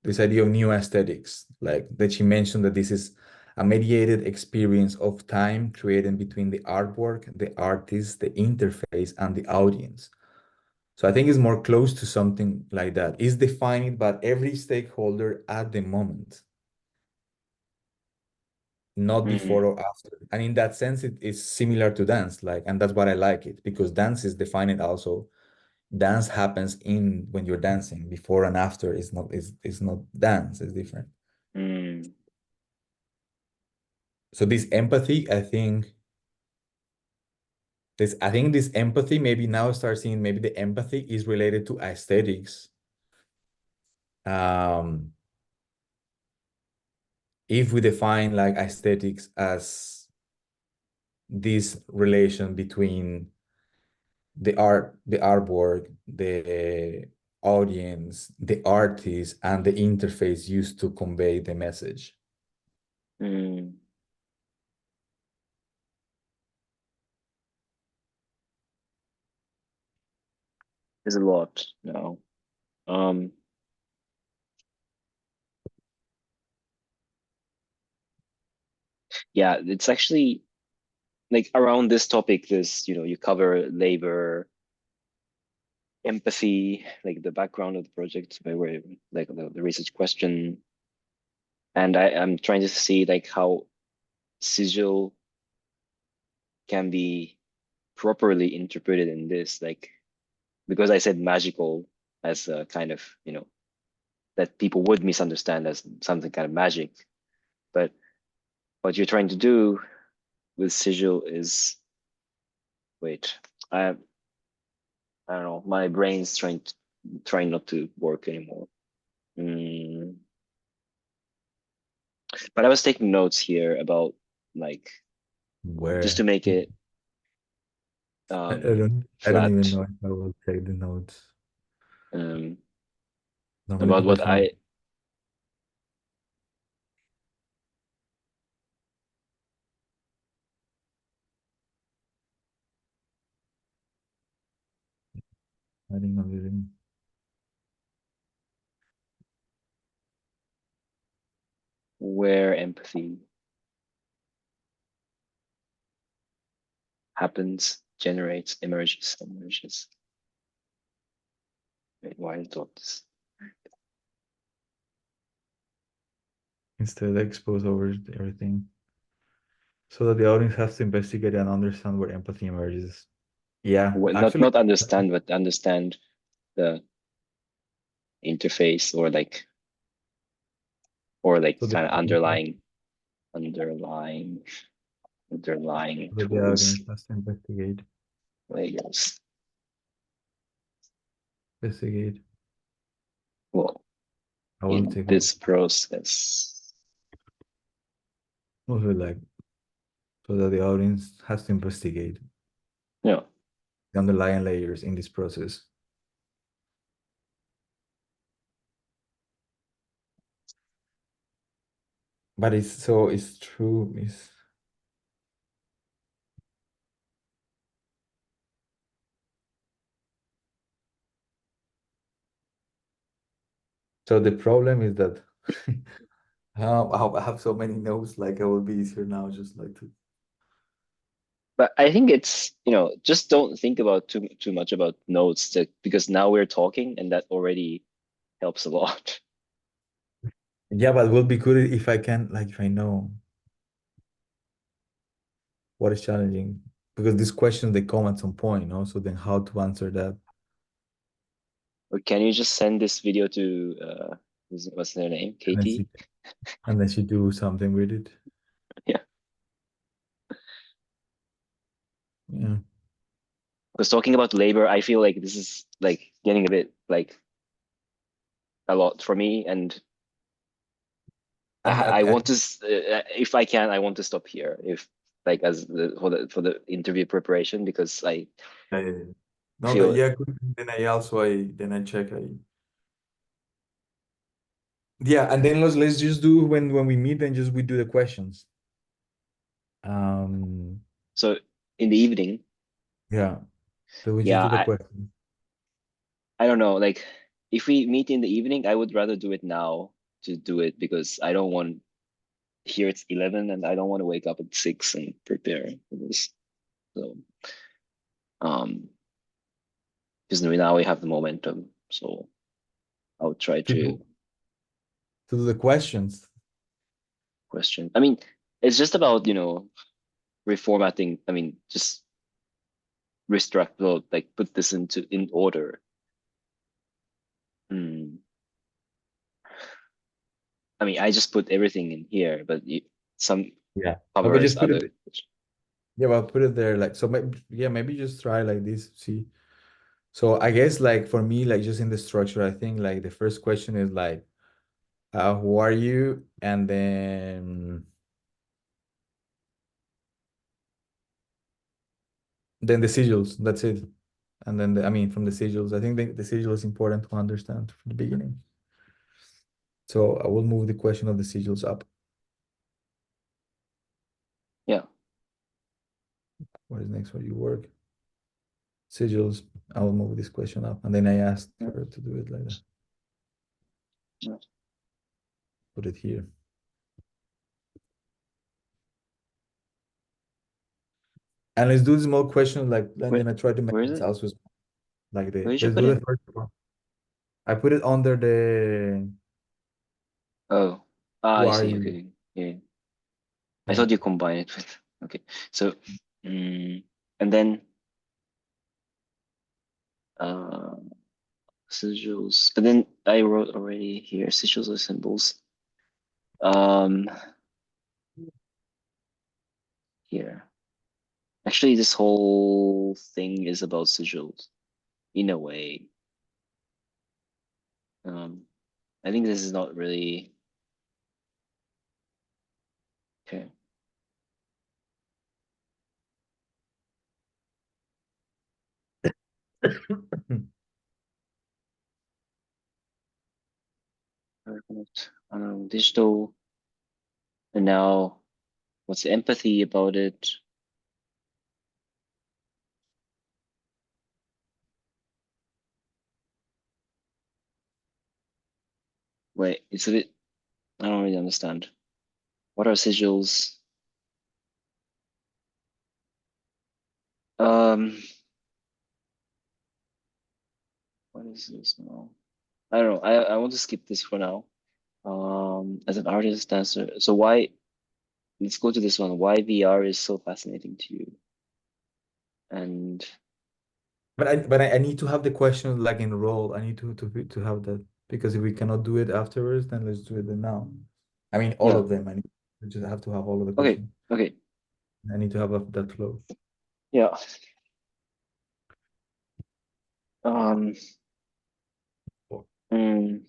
this idea of new aesthetics, like that she mentioned that this is a mediated experience of time created between the artwork, the artist, the interface, and the audience. So I think it's more close to something like that. It's defined by every stakeholder at the moment, not before Mm, or after. And in that sense, it is similar to dance, like, and that's what I like it, because dance is defined also. Dance happens in when you're dancing. Before and after is not dance, it's different. mm. So this empathy, I think this empathy, maybe now start seeing maybe the empathy is related to aesthetics. Um, if we define like aesthetics as this relation between the artwork, the audience, the artist, and the interface used to convey the message. Mm. There's a lot now. Um, yeah, it's actually like around this topic, this, you cover labor, empathy, like the background of the project, where like the research question. and I'm trying to see like how sigil can be properly interpreted in this, like because I said magical as a kind of, that people would misunderstand as something kind of magic. But what you're trying to do with sigil is, wait, I I don't know, my brain's trying not to work anymore. Mm. But I was taking notes here about like just to Where? make it I don't even flat, know if I will take the notes. um Normally about people what think I I think I'm reading. where empathy happens, generates, emerges. Wait, why I thought this Instead, I expose over everything so that the audience has to investigate and understand where empathy emerges. Yeah, well, not actually, not understand, but understand the interface or like so the kind of audience has, underlying underlying so the tools, audience has to investigate, layers. investigate. Well, I will in take over. this process, Also, like so that the audience has to investigate you know, the underlying layers in this process. But it's true. It's so the problem is that I have so many notes. Like I will be easier now, just like to. but I think it's, just don't think about too much about notes because now we're talking and that already helps a lot. Yeah, but it will be good if I can, like, if I know what is challenging, because these questions they come at some point, so then how to answer that, Or can you just send this video to what's their name? and then Katie? she do something with it. Yeah. Yeah, Because talking about labor, I feel like this is like getting a bit like a lot for me, and and I want to, if I can, I want to stop here. If like as for the interview preparation, because I I, no, that feel yeah, good. Then I check. Yeah, and then let's just do when we meet, then just we do the questions. Um, so in the evening. yeah, then we just Yeah, do the questions. I don't know. Like if we meet in the evening, I would rather do it now to do it because I don't want here it's 11 and I don't want to wake up at 6 and prepare for this. So um because now we have the momentum. So I'll try To to do to do the questions. question. I mean, it's just about, reformatting. I mean, just restruct, well, like put this into in order. Hmm. I mean, I just put everything in here, but some Yeah, but covers just put it. other. Yeah, well, put it there. Like so, maybe yeah, maybe just try like this. See. So I guess like for me, like just in the structure, I think like the first question is like, who are you? And then the sigils. That's it. And then I mean from the sigils, I think the sigil is important to understand from the beginning. So I will move the question of the sigils up. Yeah. What is next where you work? Sigils. I will move this question up. And then I asked her to do it like that. Yeah. Put it here. And let's do the small question like and Where then I try to make where is it it? also like Where the did you let's put do the it? first one. I put it under the Oh. Ah, I Why? see. Okay. Yeah. I Yeah. thought you combine it with. Okay. So, mm, and then uh sigils. But then I wrote already here sigils or symbols. Um, here. Actually, this whole thing is about sigils in a way. Um, I think this is not really okay. Digital, and now what's the empathy about it? Wait, it's a bit. I don't really understand. What are sigils? Um, what is this now? I don't know. I want to skip this for now. As an artist, dancer. So why? Let's go to this one. Why VR is so fascinating to you? And But I need to have the question like enrolled. I need to have that because if we cannot do it afterwards, then let's do it now. I mean, all yeah, of them. I need to just have to have all of the okay, questions. okay, I need to have that flow. yeah. Um, mm,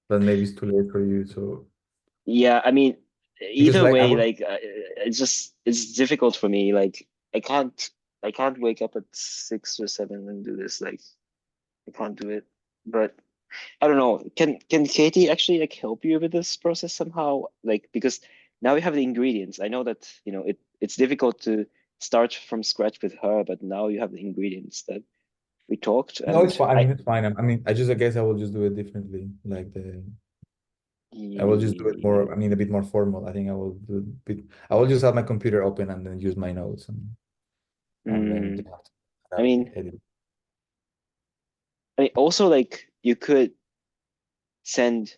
But maybe it's too late for you. So yeah. I mean, because either like I way, would like it's difficult for me. Like I can't I can't wake up at 6 or 7 and do this. Like I can't do it. But I don't know. Can Katie actually like help you with this process somehow? Like because now we have the ingredients. I know that it's difficult to start from scratch with her, but now you have the ingredients that we talked, no, it's and fine. I mean, it's fine. I mean, I guess I will just do it differently. I will just do it more. I mean, a bit more formal. I think I will do a bit. I will just have my computer open and then use my notes and then mm, just I have to mean, edit. also like you could send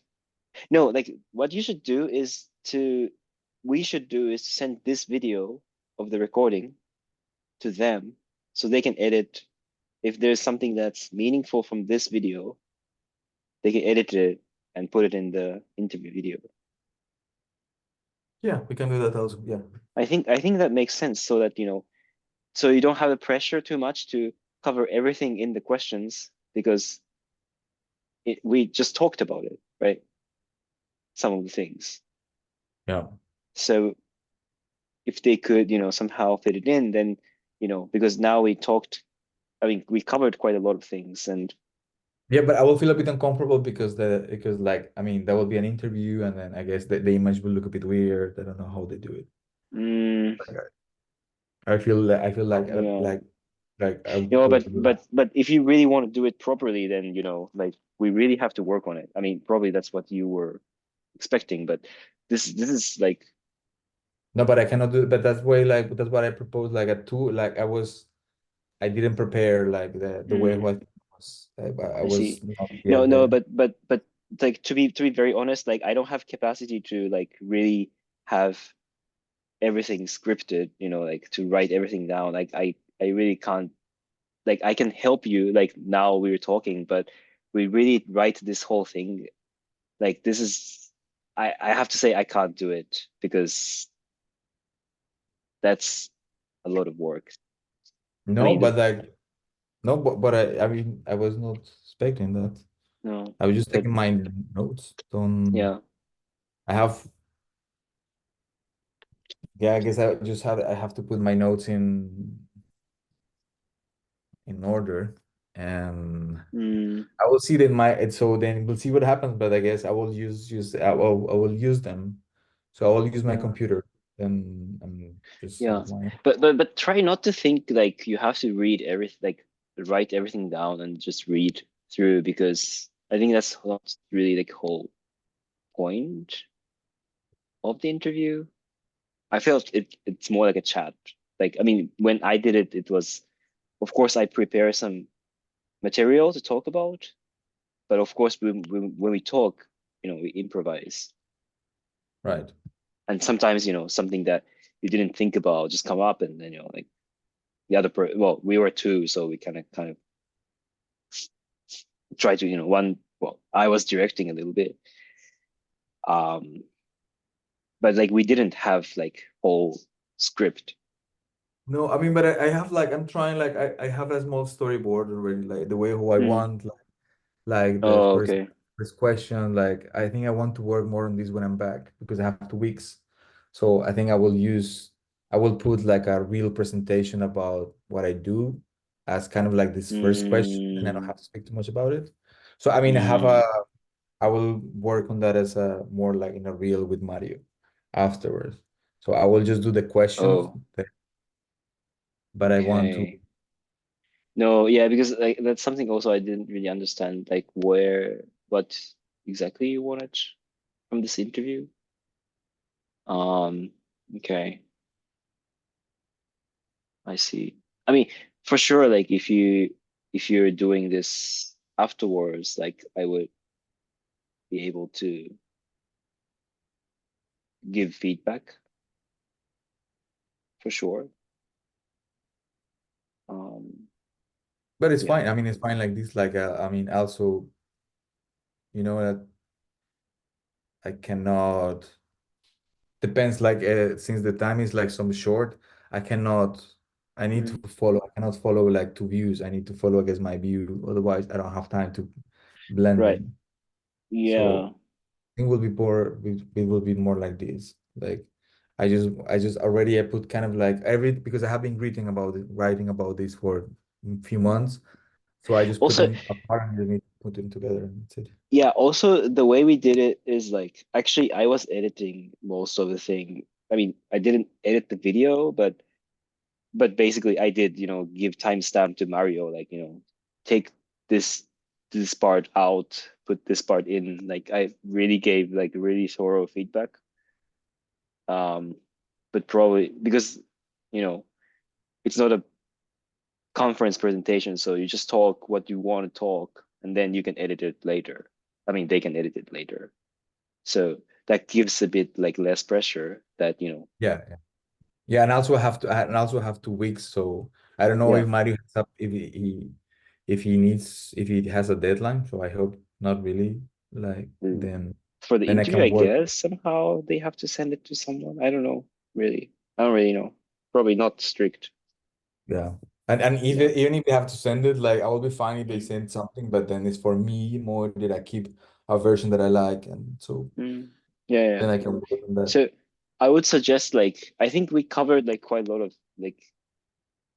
no like what you should do is to we should do is to send this video of the recording to them so they can edit if there's something that's meaningful from this video, they can edit it and put it in the interview video. Yeah, we can do that also. Yeah. I think that makes sense so that so you don't have the pressure too much to cover everything in the questions because we just talked about it, right? Some of the things. Yeah. So if they could, somehow fit it in, then, because now we talked, I mean, we covered quite a lot of things and Yeah, but I will feel a bit uncomfortable because like I mean that will be an interview and then I guess the image will look a bit weird. I don't know how they do it. mm, Like, I feel like yeah. I would go But through that. but but if you really want to do it properly, then like we really have to work on it. I mean, probably that's what you were expecting, but this is like No, but I cannot do it. But that's way like that's what I proposed. Like a two, like I didn't prepare like the way mm, what was. I I was see. not No, yet no, there. but like to be very honest, like I don't have capacity to like really have everything scripted, like to write everything down. Like I really can't like I can help you like now we're talking, but we really write this whole thing. Like this is I have to say I can't do it because that's a lot of work. I No, mean, but like no, but I mean I was not expecting that. no, I was just but taking my notes. Don't yeah, I have Yeah, I guess I have to put my notes in order, and mm, I will see it in my so then we'll see what happens. But I guess I will use I will use them, so I will use my yeah, computer. Then just yeah. have my But try not to think like you have to read everything, like write everything down and just read through because I think that's not really the whole point of the interview. I felt it's more like a chat. Like I mean, when I did it, it was of course I prepare some material to talk about, but of course when we talk, we improvise. Right. And sometimes, something that you didn't think about just come up, and then, like the other well, we were two, so we kind of try to, well, I was directing a little bit. Um, but like we didn't have like whole script. No, I mean, but I have like I'm trying like I have a small storyboard already, like the way who I Mm. want, like the Oh, first okay. first question. Like I think I want to work more on this when I'm back because I have 2 weeks. So I think I will put like a real presentation about what I do as kind of like this first question, and I don't Mm, have to speak too much about it. So I mean, mm. I will work on that as a more like in a reel with Mario afterwards. So I will just do the questions, Oh, but I want to. okay. No, yeah, because like that's something also I didn't really understand, like what exactly you wanted from this interview. Um, okay, I see. I mean, for sure, like if you're doing this afterwards, like I would be able to give feedback for sure. Um, But it's yeah, fine. I mean, it's fine like this. Like, I mean, also, that I cannot. Depends. Like, since the time is like some short, I cannot. I need to mm, follow. I cannot follow like 2 views. I need to follow against my view. Otherwise, I don't have time to blend right. them. So Yeah. it will be more. It will be more like this. Like, I just already I put kind of like every because I have been writing about this for a few months. So I just put Also, them apart and then put them together and that's it. yeah, also the way we did it is like actually I was editing most of the thing. I mean, I didn't edit the video, but basically I did, give timestamp to Mario, like, take this this part out, put this part in. Like I really gave like really thorough feedback. Um, but probably because, you know, it's not a conference presentation, so you just talk what you want to talk and then you can edit it later. I mean, they can edit it later. So that gives a bit like less pressure that, Yeah, yeah. Yeah, and also have 2 weeks. So I don't know yeah. if Mario has if he needs if he has a deadline. So I hope not really. Like Mm. then For the I interview, can I work. guess somehow they have to send it to someone. I don't know, really. I don't really know. Probably not strict. Yeah. And Yeah. even if they have to send it, like I will be fine if they Mm. send something, but then it's for me more that I keep a version that I like, and so Mm. Yeah, yeah. then I can work on that. So I would suggest like I think we covered like quite a lot of like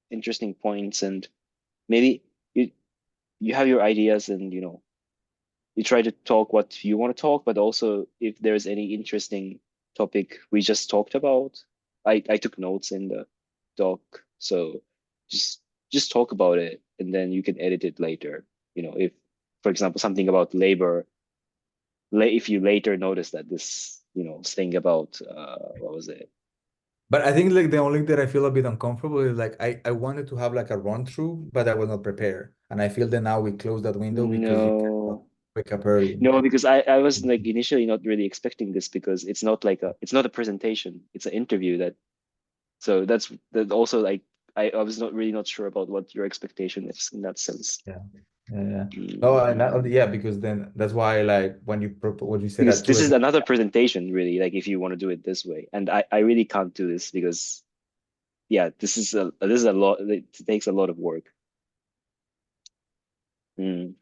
interesting points, and maybe you you have your ideas, and you try to talk what you want to talk, but also if there's any interesting topic we just talked about, I took notes in the doc, so just just talk about it, and then you can edit it later. If, for example, something about labor, if you later notice that this, thing about what was it? But I think like the only that I feel a bit uncomfortable is like I wanted to have like a run through, but I was not prepared. And I feel that now we close that window because you cannot No, wake up early. no, because I was like initially not really expecting this because it's not a presentation, it's an interview that. So that's that also like I was not really not sure about what your expectation is in that sense. Yeah. Yeah, yeah. No, Mm. yeah, because then that's why like when what you said Because at two, this I is said, another presentation, really, like if you want to do it this way. And I really can't do this because yeah, this is a lot. It takes a lot of work. Mm.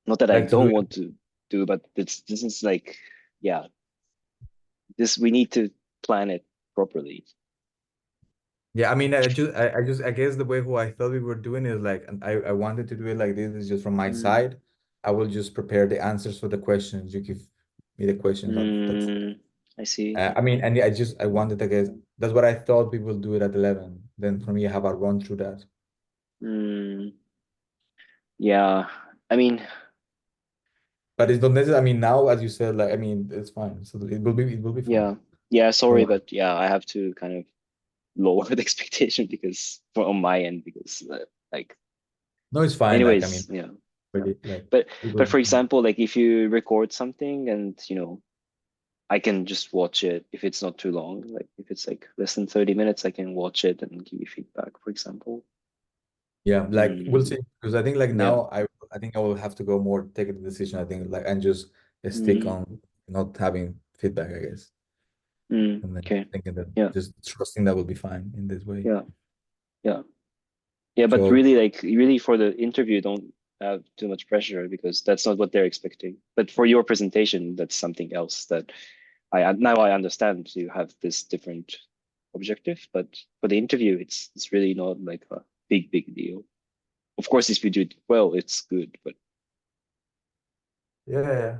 Not that I like to do don't it. want to do, but this is like, yeah, this we need to plan it properly. Yeah, I mean, I guess the way who I thought we were doing is like, and I wanted to do it like this is just from my Mm. side. I will just prepare the answers for the questions. You give me the questions. That's Mm. I see. I mean, and I wanted to guess. That's what I thought people do it at 11. Then for me, I have a run through that. Mm. Yeah, I mean, But it's not necessary. I mean, now, as you said, like, I mean, it's fine. So it will be fine. yeah, yeah. Don't Sorry, worry. but yeah, I have to kind of lower the expectation because on my end because like No, it's fine. Like, I mean, anyways, yeah, yeah. really, like, but it will but be for fine. example, like if you record something and I can just watch it if it's not too long. Like if it's like less than 30 minutes, I can watch it and give you feedback, for example. Yeah, like we'll Mm, see. Because I think like yeah. now I think I will have to go more take a decision. I think like and just stick Mm, on not having feedback, I guess. And then okay. thinking that Yeah. just trusting that will be fine in this way. Yeah. Yeah. Yeah. But So really, like, really for the interview, don't have too much pressure because that's not what they're expecting. But for your presentation, that's something else that now I understand you have this different objective. But for the interview, it's really not like a big deal. Of course, if you do it well, it's good. But yeah, yeah, yeah.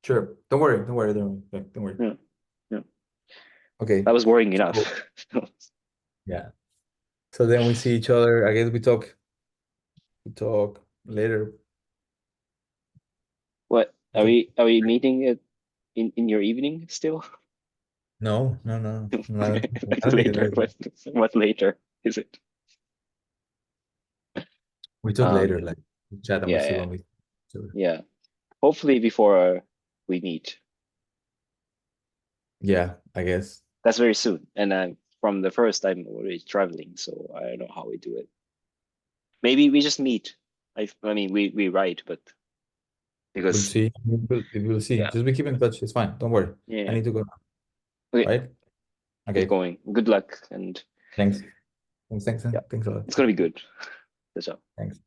Sure. Don't worry, don't worry, don't worry. Don't worry. yeah, yeah, Okay. that was worrying So enough. yeah. So then we see each other. I guess we talk later. What We talk are we meeting it in your evening still? no, no, no, no. I don't think Later? later. What later is it? We talk later, Um, like we chat and we yeah, see yeah, when we so yeah. Hopefully before we meet. yeah, I guess. That's very soon. And from the first, I'm already traveling, so I don't know how we do it. Maybe we just meet. I mean, we write, but We'll because see. We'll see. yeah, Just be keep in touch. It's fine. Don't worry. I yeah. need to go now, Okay, right? get Okay. going. Good luck, and Thanks. Thanks. Thanks. yeah, Thanks a lot. it's gonna be good. Good job. Thanks.